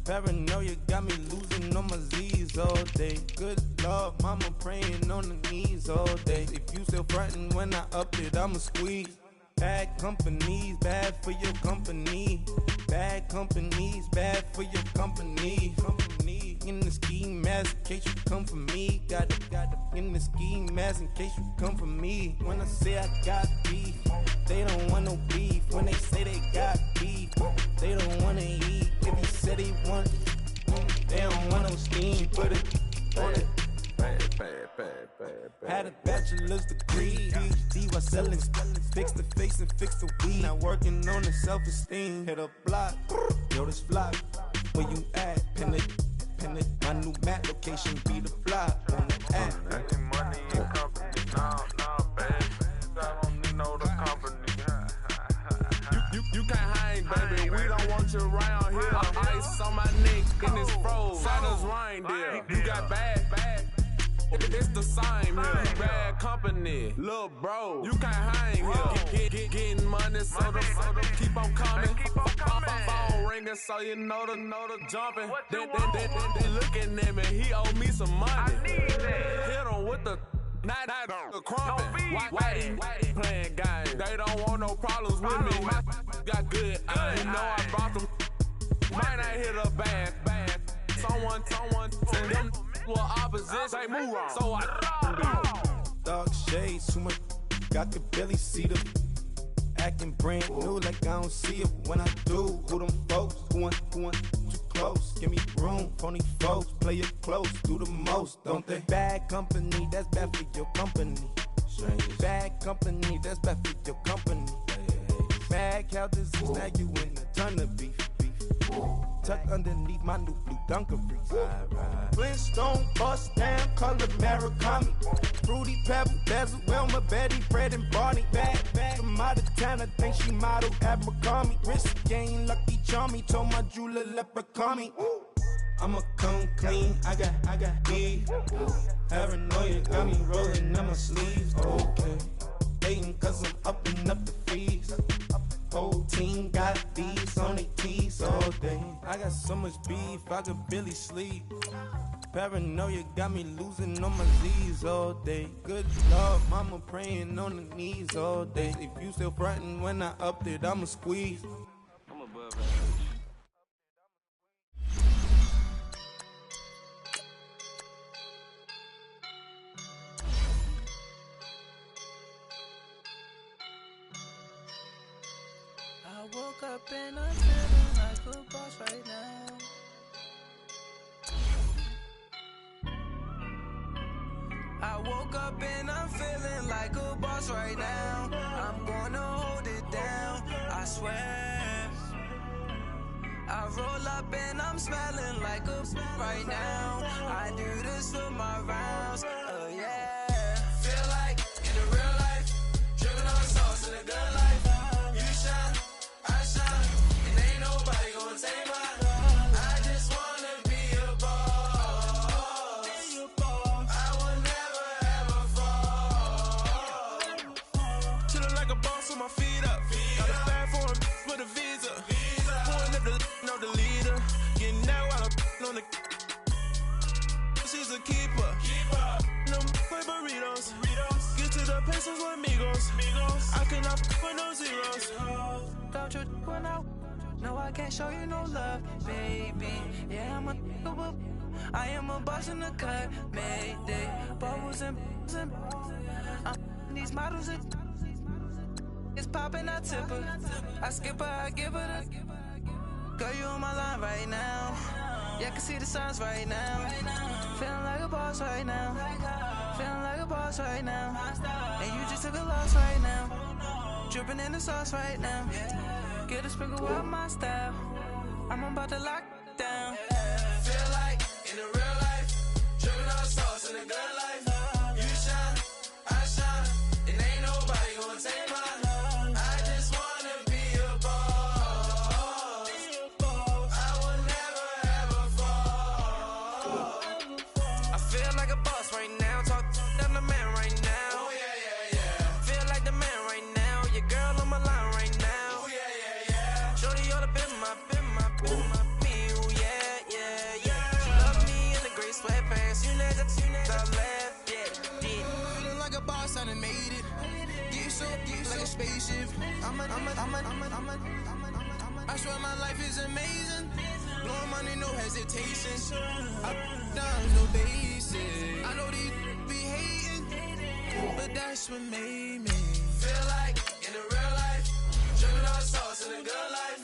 Paranoia got me losing on my Z's all day. Good Lord, mama praying on the knees all day. If you still frontin' when I up it, I'ma squeeze. Bad companies, bad for your company. Bad companies, bad for your company. In the ski mask in case you come for me. Got it in the ski mask in case you come for me. When I say I got beef, they don't want no beef. When they say they got beef, they don't wanna eat. If you said they want, they don't want no steam. Put it on it. Had a bachelor's degree, PhD while selling, fix the face and fix the weed. Now working on the self-esteem. Hit a block, yo this flock. Where you at? Pin it. My new map location be the block on the app. Making money in company, no, baby. I don't need no the company. You can't hang, baby. We don't want you around here. Ice on my neck and it's froze. Santa's reindeer. You got bad. It's the same here. Bad company, little bro. You can't hang here. Getting money, so the keep on coming. Phone ringing, so you know the jumping. Then looking at me, he owe me some money. Hit him with the not the crumping. Whitey playing games. They don't want no problems with me. My got good. I know I brought them. Might not hit a bad. Someone, and them were opposition. They move wrong. So I Dark shades, too much. Got the belly see them. Acting brand new like I don't see it when I do. Who them folks? Who want too close? Give me room, phony folks. Play it close, do the most, don't they? Bad company, that's bad for your company. Bad company, that's bad for your company. Bad cow disease, now you in a ton of beef. Tucked underneath my new blue Dunkaroos. Flintstone bust down, color Maricami. Fruity Pebble, Basil, Wilma, Betty, Fred, and Barney. Bad from out of town, I think she model Abercrombie. Wrist game, Lucky Charmy, told my jeweler leprechaun me. I'ma come clean, I got beef. Paranoia got me rolling on my sleeves. Okay, hating cause I'm upping up the fees. Whole team got these on their tees all day. I got so much beef, I could barely sleep. Paranoia got me losing on my Z's all day. Good Lord, mama praying on the knees all day. If you still frontin' when I up it, I'ma squeeze. I'm above average. I woke up and I'm feeling like a boss right now. I woke up and I'm feeling like a boss right now. I'm gonna hold it down, I swear. I roll up and I'm smelling like a right now. I do this for my rounds, oh yeah. Feel like in the real life, dripping on sauce in a good life. You shine, I shine, and ain't nobody gonna take mine. I just wanna be a boss. I will never ever fall. chillin' like a boss with my feet up. Got a bag for him with a visa. Pulling up the leader. Getting that while I'm on the. She's a keeper. No play burritos. Get to the pesos with amigos. I cannot put no zeros. Got you going out. No, I can't show you no love, baby. Yeah, I am a boss in the cut, Mayday. Bubbles and these models are it's popping, I tip her. I skip her, I give her the. Girl, you on my line right now. Yeah, I can see the signs right now. Feeling like a boss right now. Feeling like a boss right now. And you just took a loss right now. Dripping in the sauce right now. Get a sprinkle of my style. I'm about to lock down. Feel like in the real life, dripping on sauce in the good life. You shine, I shine, and ain't nobody gonna take mine. I just wanna be a boss. I will never ever fall. I feel like a boss right now. Talk to the man right now. Oh yeah. Feel like the man right now. Your girl on my line right now. Oh yeah. Shorty ought to be my me. Ooh, yeah. She love me in the gray sweatpants. You never left. Yeah. Feeling like a boss, I done made it. Get so like a spaceship. I swear my life is amazing. Blowing money, no hesitation. Up, down, no basic. I know these be hating, but that's what made me. Feel like in the real life, dripping on sauce in the good life.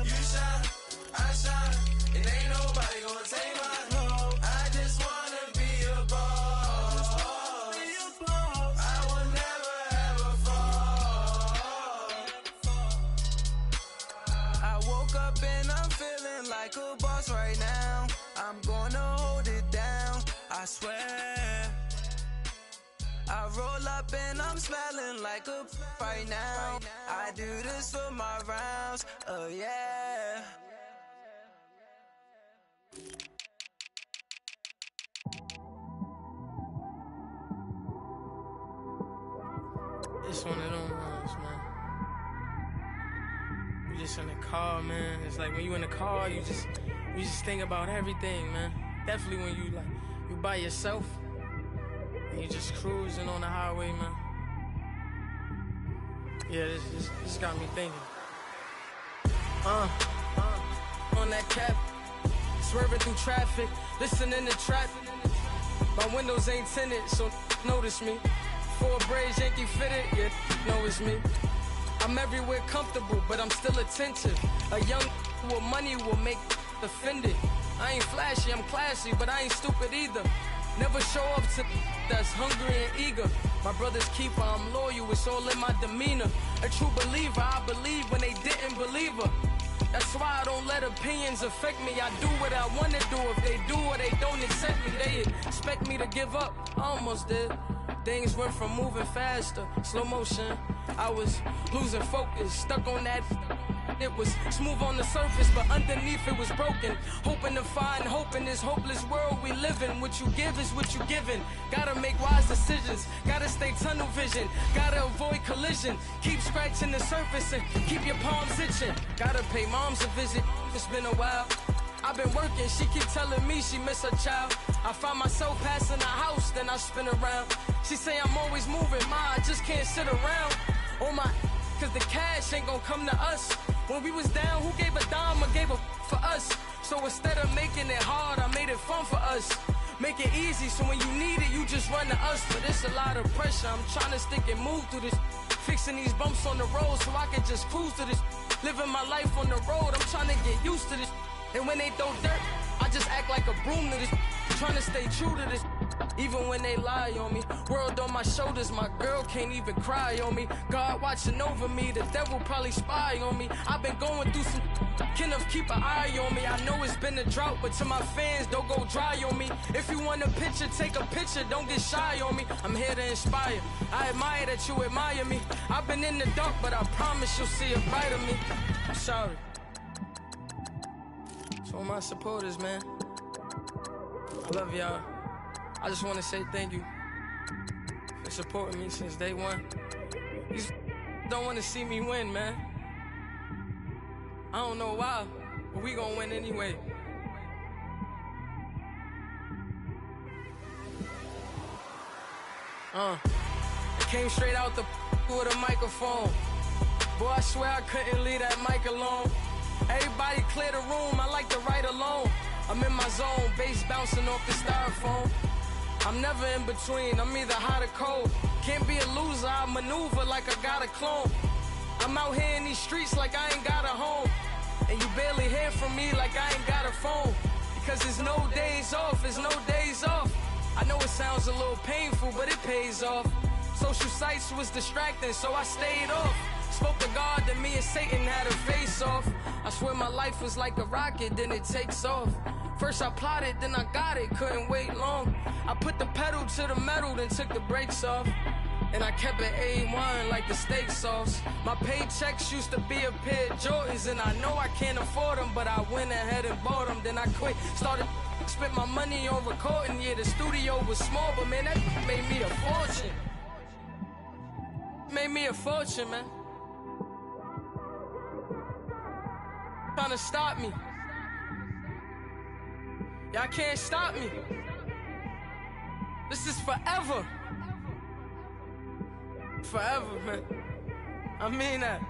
You shine, I shine, and ain't nobody gonna take mine. I just wanna be a boss. I will never ever fall. I woke up and I'm feeling like a boss right now. I'm gonna hold it down, I swear. I roll up and I'm smelling like a right now. I do this for my rounds, oh yeah. It's one of them ones, man. You just in the car, man. It's like when you in the car, you just think about everything, man. Definitely when you by yourself and you just cruising on the highway, man. Yeah, this got me thinking. On that cap, swerving through traffic, listening to trap. My windows ain't tinted, so notice me. 4 braids, Yankee fitted, yeah, know it's me. I'm everywhere comfortable, but I'm still attentive. A young with money will make offended. I ain't flashy, I'm classy, but I ain't stupid either. Never show up to that's hungry and eager. My brother's keeper, I'm loyal, it's all in my demeanor. A true believer, I believe when they didn't believe her. That's why I don't let opinions affect me. I do what I want to do. If they do or they don't accept me, they expect me to give up. I almost did. Things went from moving faster, slow motion. I was losing focus, stuck on that. It was smooth on the surface, but underneath it was broken. Hoping to find hope in this hopeless world we live in. What you give is what you given. Gotta make wise decisions. Gotta stay tunnel vision. Gotta avoid collision. Keep scratching the surface and keep your palms itching. Gotta pay moms a visit. It's been a while. I've been working, she keep telling me she miss her child. I find myself passing the house, then I spin around. She say I'm always moving, ma, I just can't sit around. Oh my, cause the cash ain't gonna come to us. When we was down, who gave a dime or gave a for us? So instead of making it hard, I made it fun for us. Make it easy, so when you need it, you just run to us. But it's a lot of pressure, I'm trying to stick and move through this. Fixing these bumps on the road so I can just cruise to this. Living my life on the road, I'm trying to get used to this. And when they throw dirt, I just act like a broom to this. Trying to stay true to this. Even when they lie on me. World on my shoulders, my girl can't even cry on me. God watching over me, the devil probably spy on me. I've been going through some Kenneth, keep an eye on me. I know it's been a drought, but to my fans, don't go dry on me. If you want a picture, take a picture, don't get shy on me. I'm here to inspire. I admire that you admire me. I've been in the dark, but I promise you'll see a bright of me. I'm sorry. To all my supporters, man. I love y'all. I just want to say thank you for supporting me since day one. These don't want to see me win, man. I don't know why, but we gonna win anyway. It came straight out the with a microphone. Boy, I swear I couldn't leave that mic alone. Everybody clear the room, I like to write alone. I'm in my zone, bass bouncing off the styrofoam. I'm never in between, I'm either hot or cold. Can't be a loser, I maneuver like I got a clone. I'm out here in these streets like I ain't got a home. And you barely hear from me like I ain't got a phone. Because there's no days off, there's no days off. I know it sounds a little painful, but it pays off. Social sites was distracting, so I stayed off. Spoke to God that me and Satan had a face off. I swear my life was like a rocket, then it takes off. First I plotted, then I got it, couldn't wait long. I put the pedal to the metal, then took the brakes off. And I kept it A1 like the steak sauce. My paychecks used to be a pair of Jordans, and I know I can't afford them, but I went ahead and bought them. Then I quit, started spent my money on recording. Yeah, the studio was small, but man, that made me a fortune. Made me a fortune, man. Trying to stop me. Y'all can't stop me. This is forever. Forever, man. I mean that.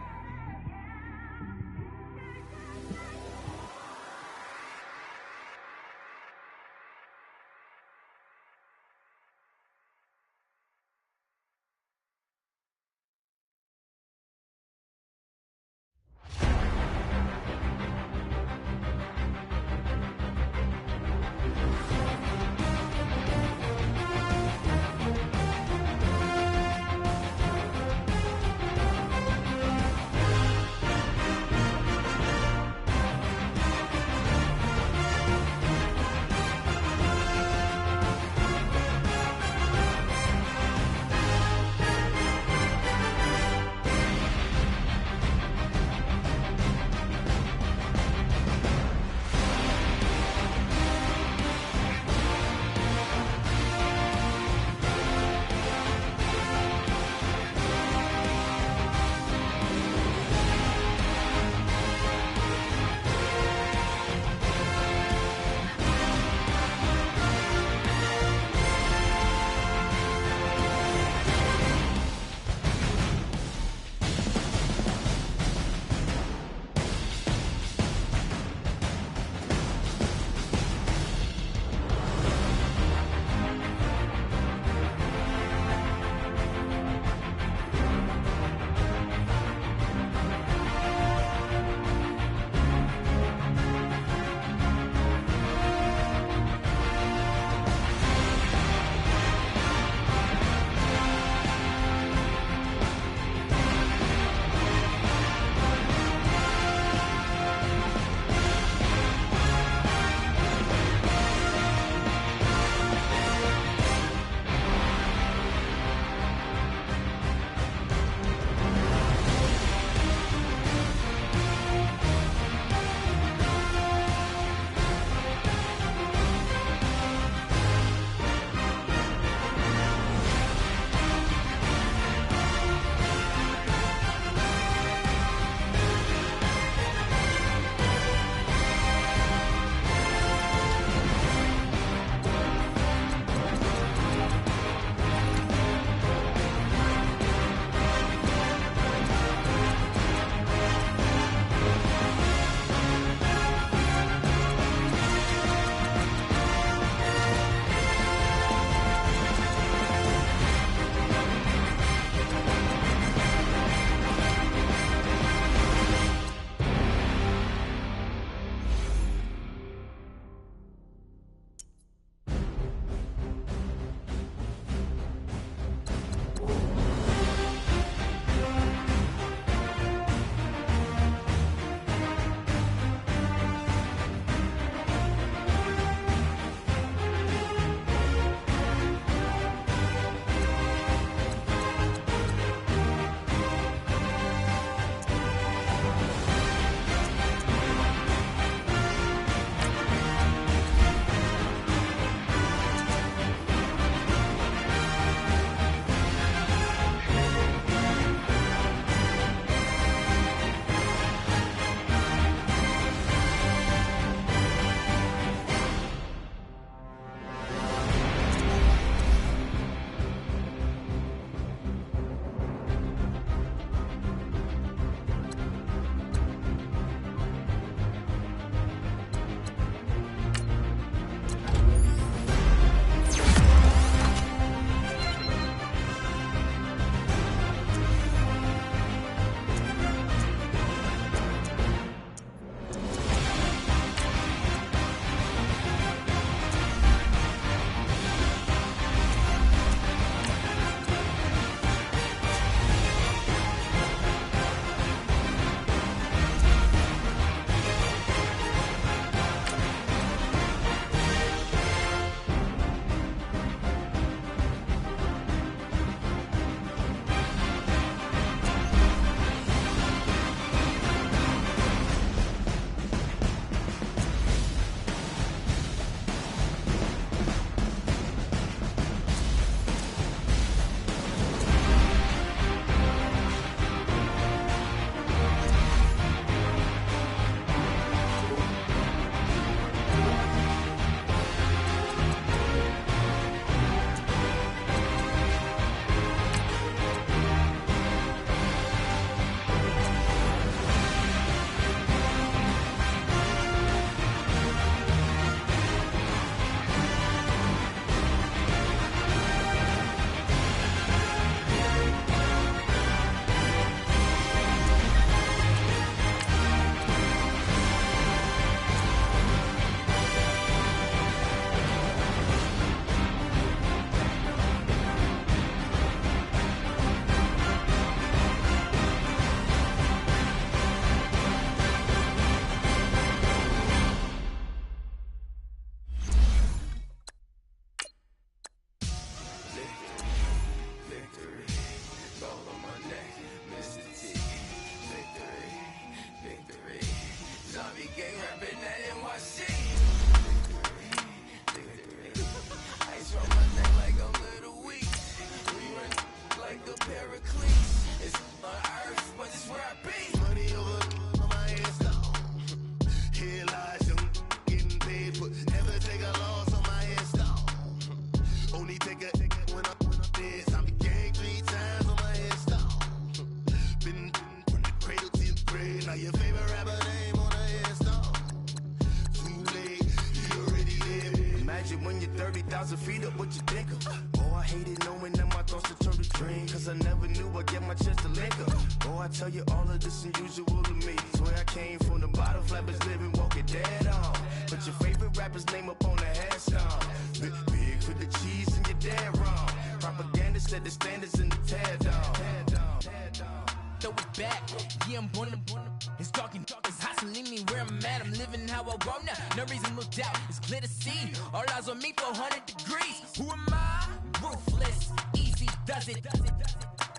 earth, but it's where I be. Money over on my head stone. Here lies young, getting paid for. Never take a loss on my head stone. Only take a when I'm dead. I'm gang 3 times on my head stone. Been from the cradle to the grave. Now your favorite rapper name on a headstone. Too late, you already live. Imagine when you're 30,000 feet up, what you think of? Oh, I hated knowing that my thoughts would turn to dream. Cause I never knew I'd get my chance to link up. Oh, I tell you all of this unusual to me. Swear I came from the bottom, flappers living, walking dead on. Put your favorite rapper's name up on the headstone. Big for the cheese and you're dead wrong. Propaganda set the standards in the tear down. Throw it back, yeah, I'm born. It's dark and it's hot, so leave me where I'm at. I'm living how I want now. No reason to look doubt. It's clear to see. All eyes on me, 400 degrees. Who am I? Ruthless, easy does it.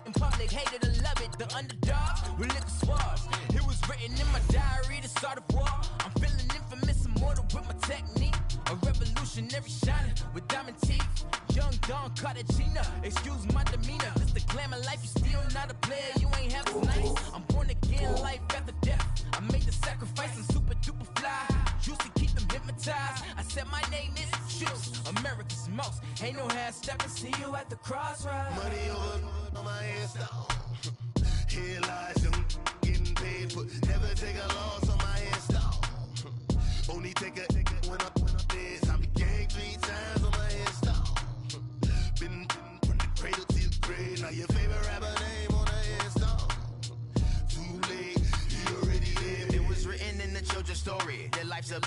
In public, hated or love it. The underdogs with liquor swabs. It was written in my diary to start a war. I'm feeling infamous, immortal with my technique. A revolutionary shining with diamond teeth. Young Don Cartagena, excuse my demeanor. This the glamour life, you still not a player. You ain't half as nice. I'm born again, life after death. I made the sacrifice, I'm super duper fly. Used to keep them hypnotized. I said my name is Juice, America's most. Ain't no half stepping, see you at the crossroads. Money over on my head stone. Here lies young, getting paid for. Never take a loss on my head stone. Only take a when I'm dead. I'm gang 3 times on my head stone. Been from the cradle to the grave. Now your favorite rapper name on a headstone. Too late, you already lived. It was written in the children's story. Their life's a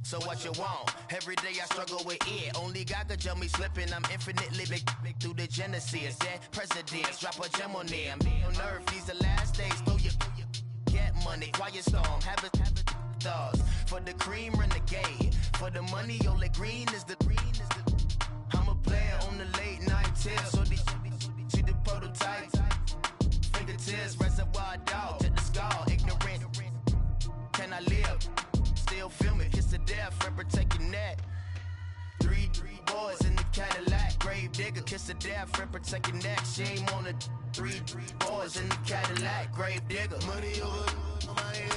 so what you want? Every day I struggle with it. Only God could tell me slipping. I'm infinitely big through the genesis. Dead presidents, drop a gem on them. On earth, these the last days. Throw your get money, quiet storm. Have a thoughts for the cream renegade. For the money, only green is the. I'm a player on the late night tip. So see the prototype. Fingertips, reservoir dog to the skull. Ignorant. Can I live? Still film it, kiss to death, friend protect your neck. 3 boys in the Cadillac, grave digger, kiss to death, friend protect your neck. Shame on the 3 boys in the Cadillac, grave digger. Money over on my head.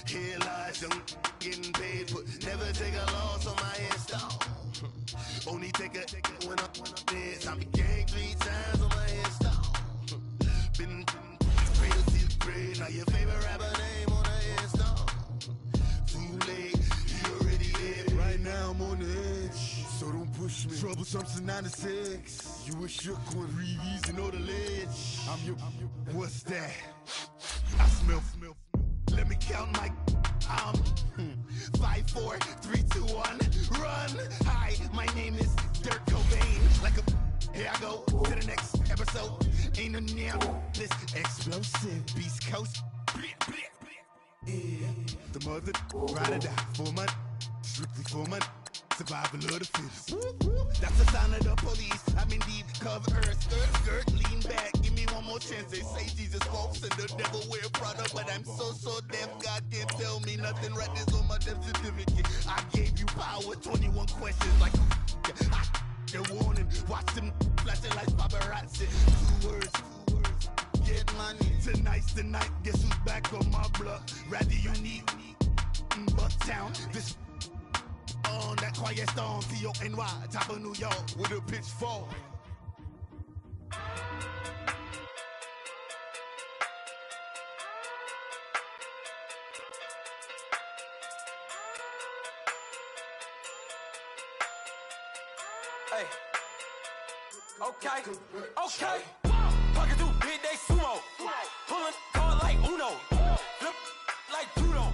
Here lies young, getting paid for. Never take a loss on my headstone. Only take a when I'm dead. I'm gang 3 times on my headstone. Been cradle to the grave. Now your favorite rapper name on a headstone. Too late, you already lived. Right now I'm on the edge, so don't push me. Troublesome to 9 to 6. You a shook one, Reeves and all the ledge. I'm your. What's that? I smell. Let me count my. 5, 4, 3, 2, 1, run. Hi, my name is Dirk Cobain. Like a, here I go to the next episode. Ain't no now this explosive Beast Coast. Yeah, the mother ride or die for my strictly for my survival of the fittest. That's the sign of the police. I'm in deep cover, skirt, lean back. Give me one more chance. They say Jesus walks and the devil wear Prada, but I'm so deaf. God can't tell me nothing. Right this on my death certificate. I gave you power. 21 questions like a warning. Watch them flashing like paparazzi. 2 words. Get money. Tonight's the night. Guess who's back on my block? Rather unique. Bucktown. This. On that quiet storm, T-O-N-Y, top of New York, with a pitchfork. Hey, okay. Pocket through big day sumo, pulling card like Uno, flip like judo.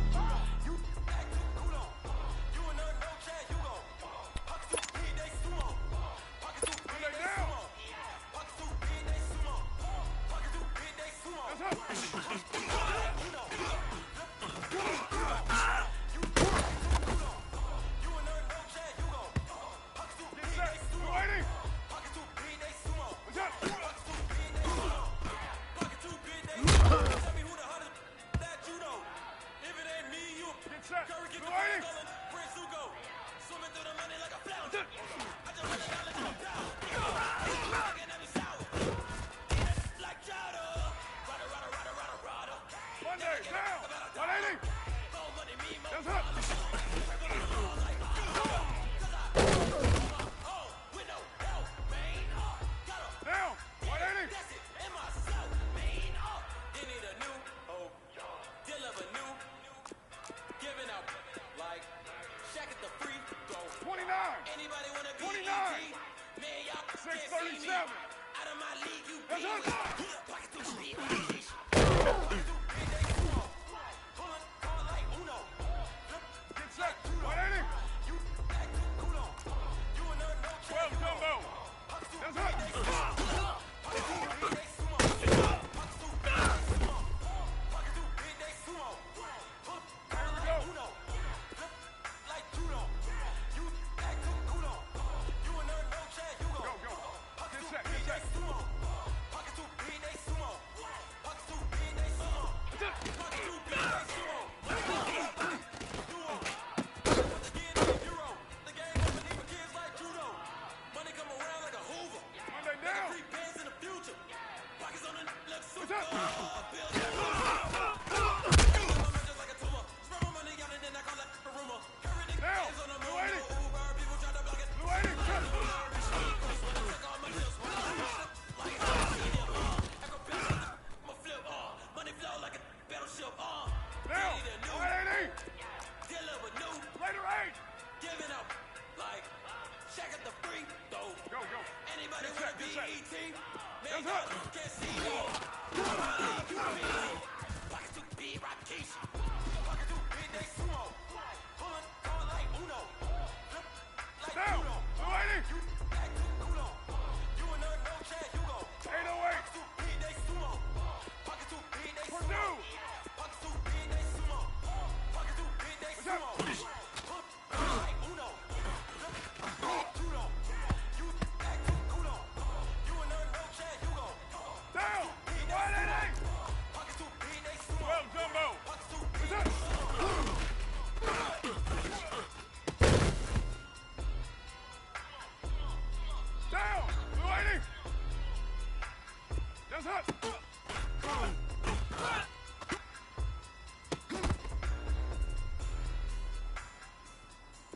637. Out of my league, you be with. Pocket through speed, pulling card like Uno. Get set. 180. You back to Kudo. You and her no 12 jumbo. That's it.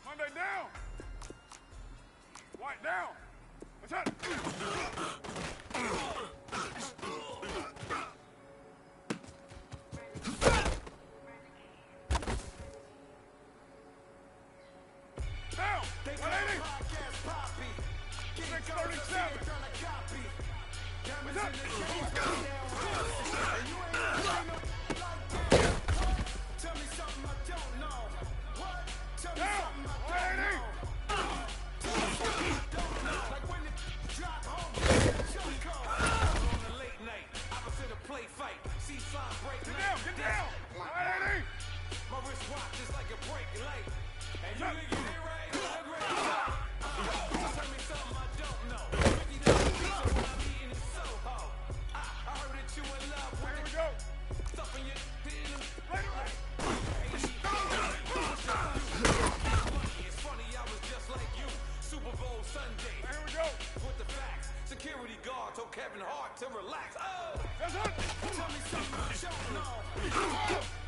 Monday down. White down. What's that? Down. 180. 637. What's up? Tell me something I don't know. What? Tell me Down. something I 180. don't know. Like when it drop home, on a late night, opposite a play fight. Seaside break. Get down. Get down. 180. My wristwatch is like a break light. And you think you did right? Tell me something I don't know. $50 pizza when I'm eating in Soho. I heard that you in love with Here we go. stuff in your theater. Later. It's funny, I was just like you. Super Bowl Sunday. Here we go. With the facts. Security guard told Kevin Hart to relax. Oh! That's it. tell me something I don't know.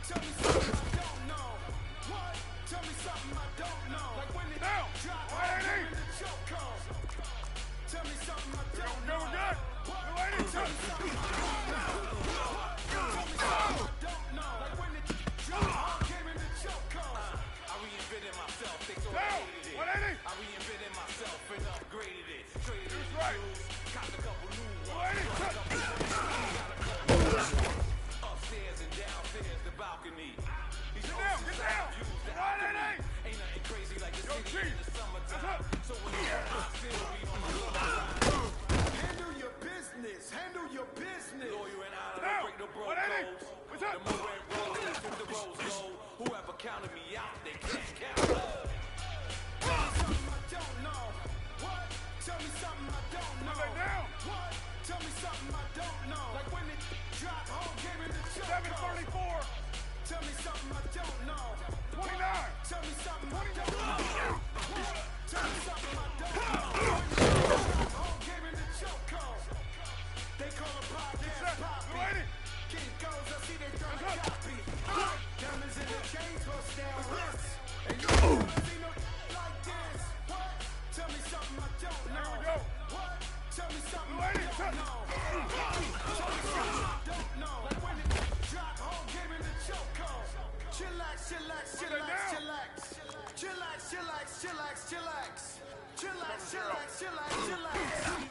Tell me something I don't know. What? Tell me something I don't know. Like when it Down. drop 180. in the choke hole. Tell me something I don't Go, know. we're good. 280. Tell me something I don't know. Tell me something I don't know. Like when it drop came in the choke hole. I reinvented myself. They so Down. hated it. 180. I reinvented myself and upgraded it. Traded in right. shoes. Copped a couple new ones. 280. Upstairs and downstairs, the balcony. These Get down. Get down. 180. Ain't nothing crazy like the Yo, city Chief. in the summertime. That's up. So when you still be on the side. Handle your business. Handle your business. Lawyer and I Down. don't break no 180. Broncos. What's up? The more red rose, took the rose gold. Whoever counted me out, they can't count. Tell me something I don't know. What? Tell me something I don't know. Monday down. What? Tell me something I don't know. Like when it drop home, came in the choke hole. 734. Tell me something I don't know. 29. Tell me something I don't know. What? Tell me something I don't know. Drop home, came in the choke hole. They call a podcast Poppy. 280. King goes, I see they trying to copy. Diamonds in the chains, bust down wrists. And you don't see no like this. What? Tell me something I don't know. Here we go. What? Tell me something I 280. don't know. Tell me something I don't know. Like when it drop home, came in the choke hole. Chillax, chillax, chillax, chillax. Chillax, chillax, chillax, chillax. Chillax, chillax, chillax, chillax.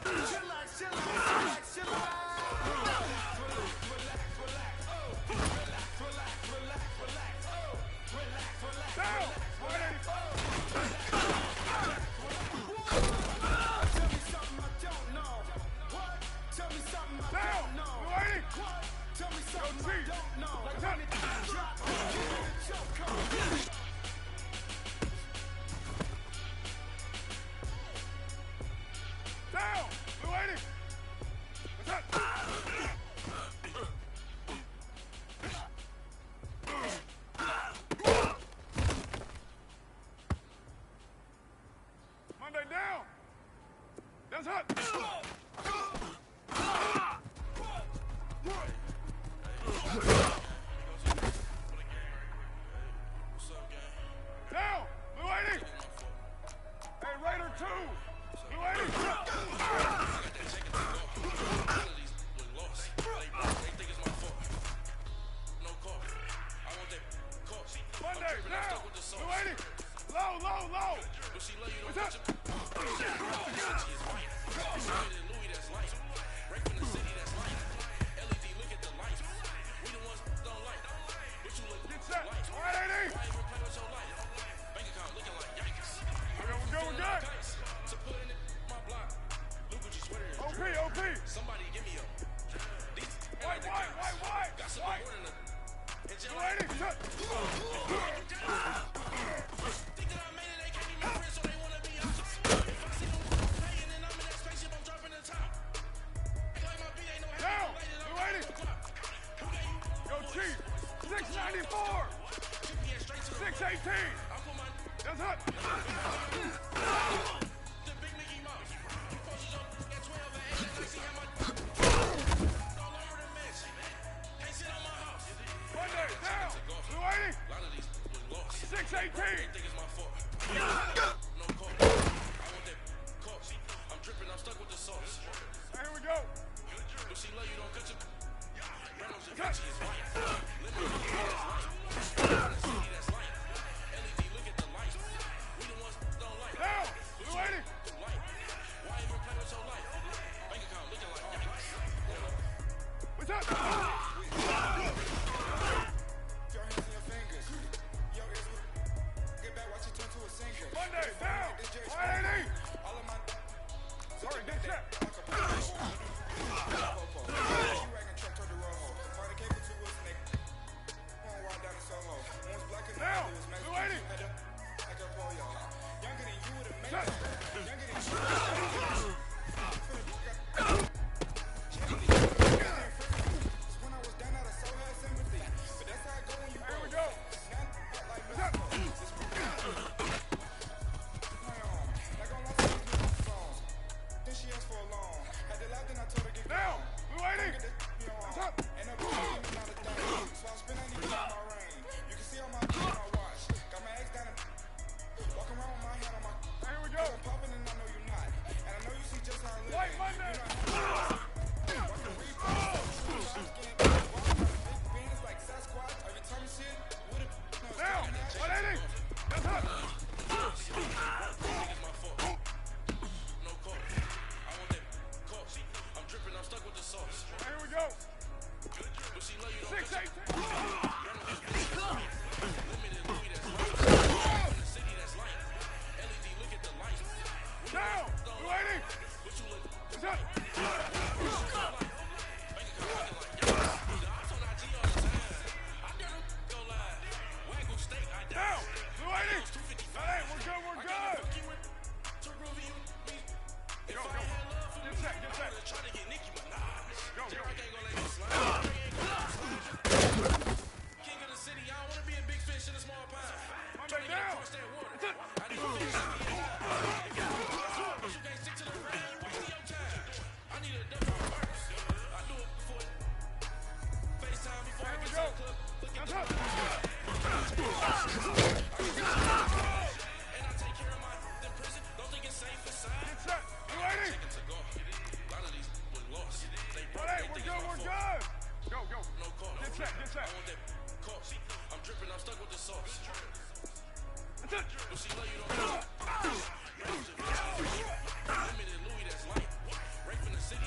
Limited Louis that's light. Right from the city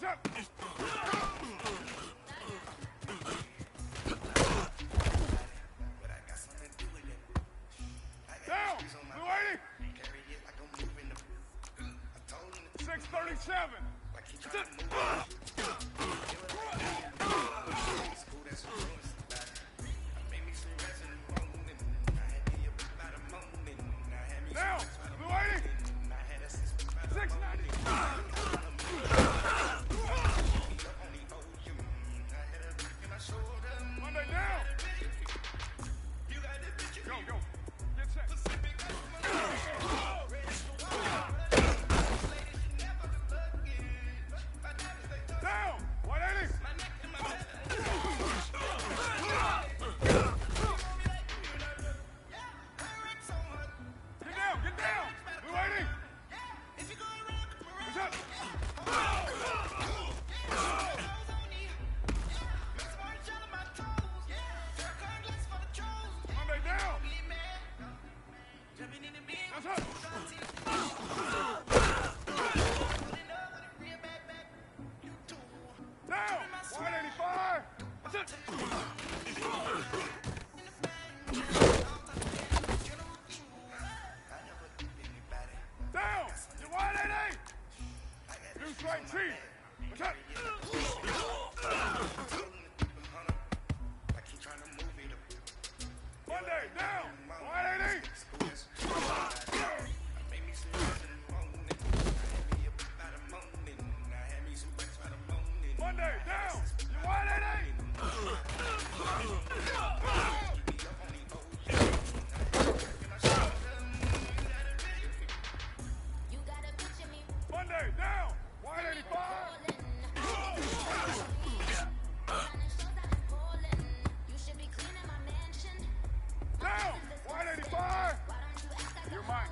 up? Down! Blue 80! 637! Down! Blue 80! 690! Monday down! Go, go. Get set. Down! 180! Get down! Blue 80! What's up? Monday down! What's up? Down! 185! What's up? Down! You're 188! New strike chief! What's up? Monday, down! 180! Monday, down! You're 188! Monday, down! 185! Down! 185! You're mine.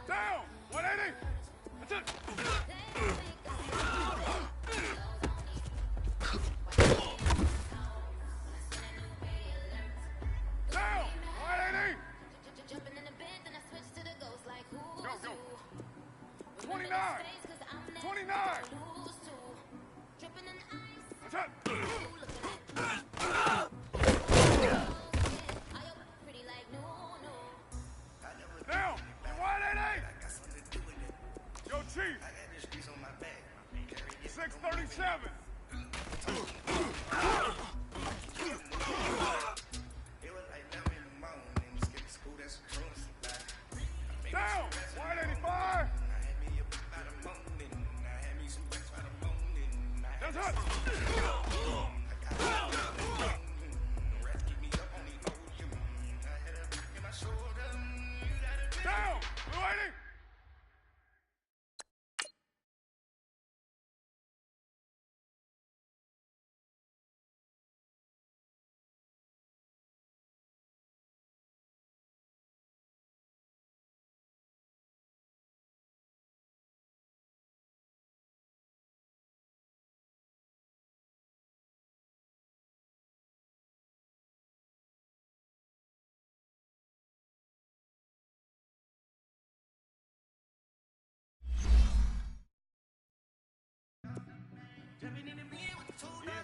Down! 180! That's it! Down! 180! Go, go. 29! 29! What's up? Down! 188! Yo, Chief! 637! Down! 185! That's it! Down! Blue 80!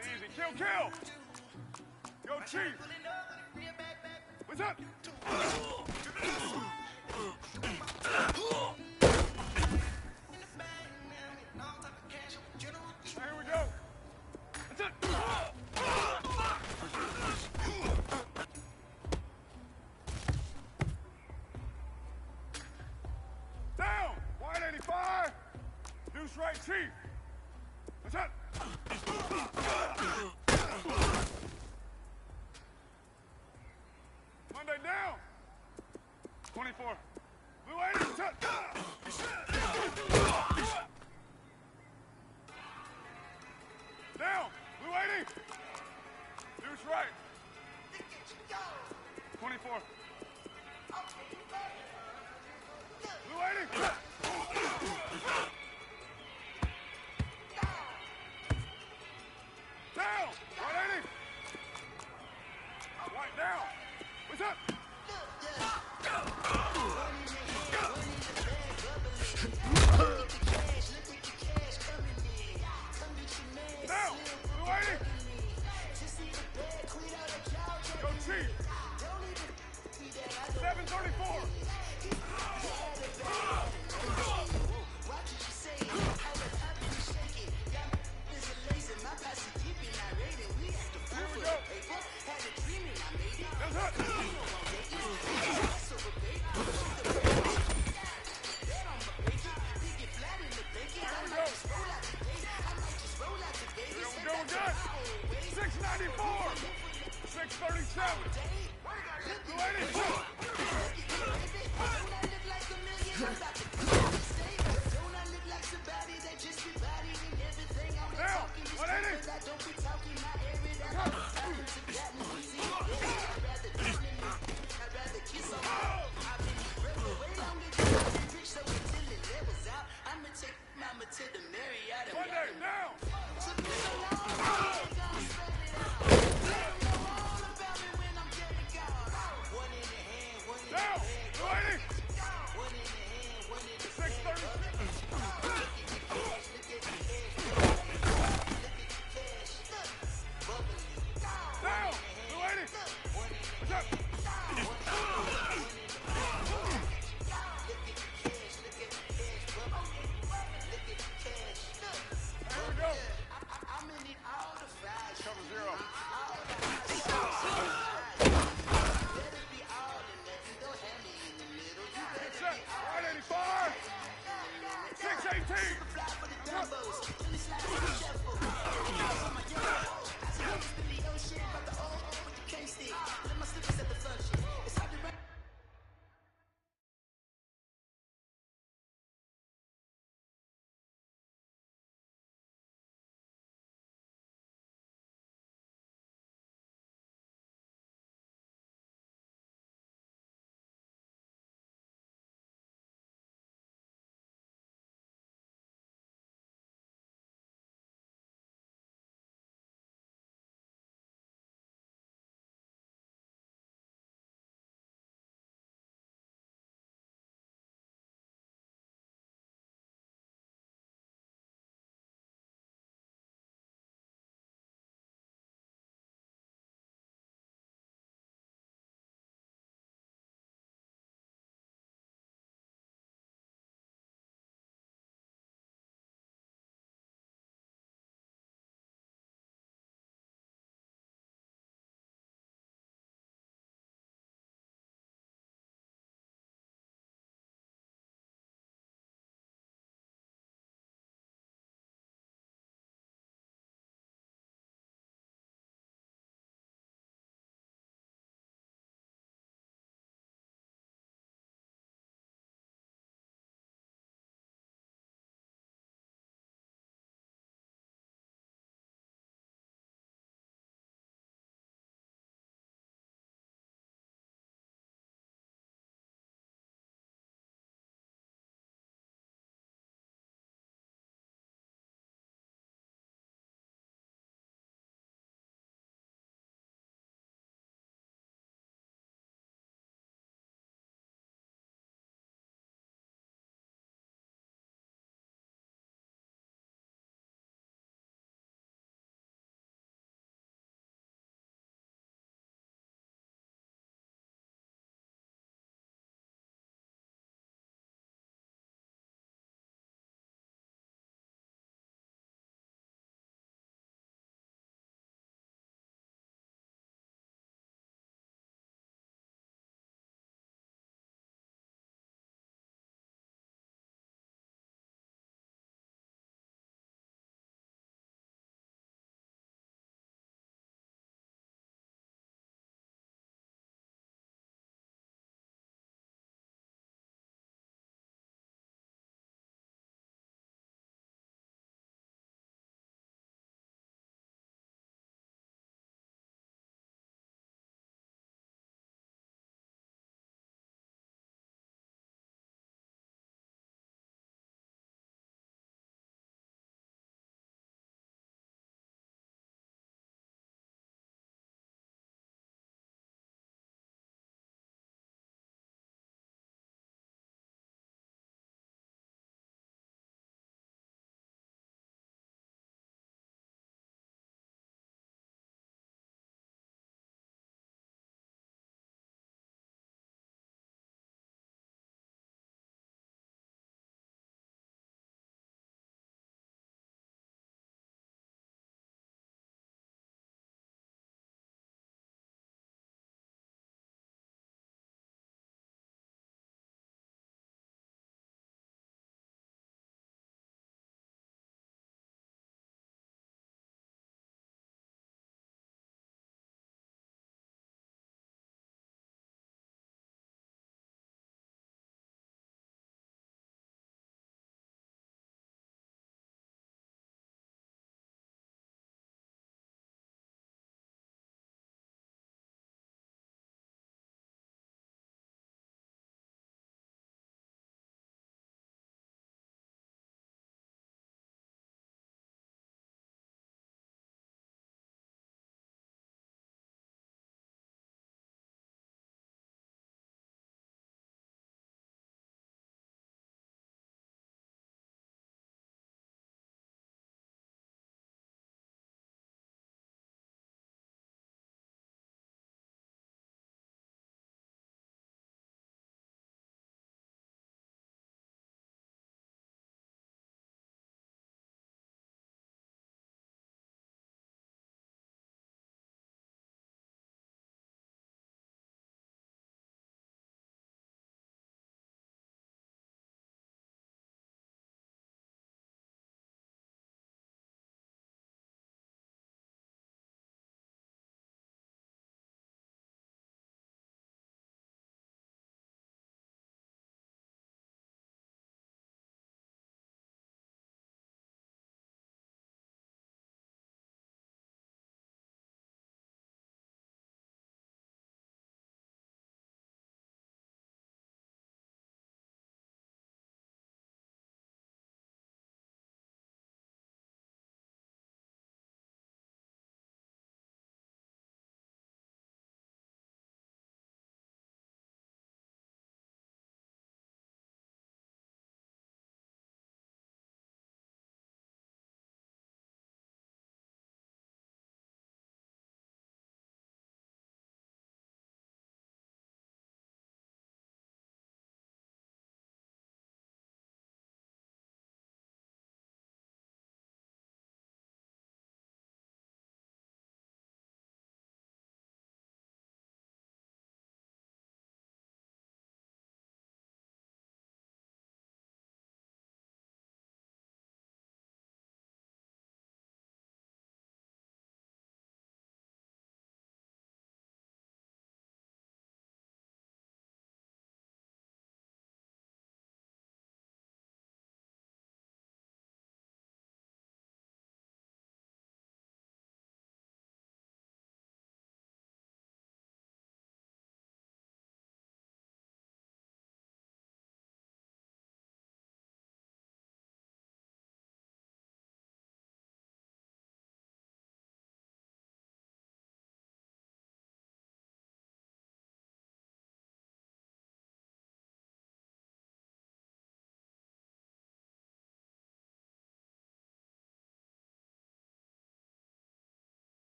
Easy, kill, kill! Yo, Chief! What's up? Here we go! That's it! Down! 185! New strike chief! What's up? Monday down! 24. Blue 80, what's up? Down! Blue 80! New strike! 24. Blue 80! Down! 180! Right down! What's up? 734.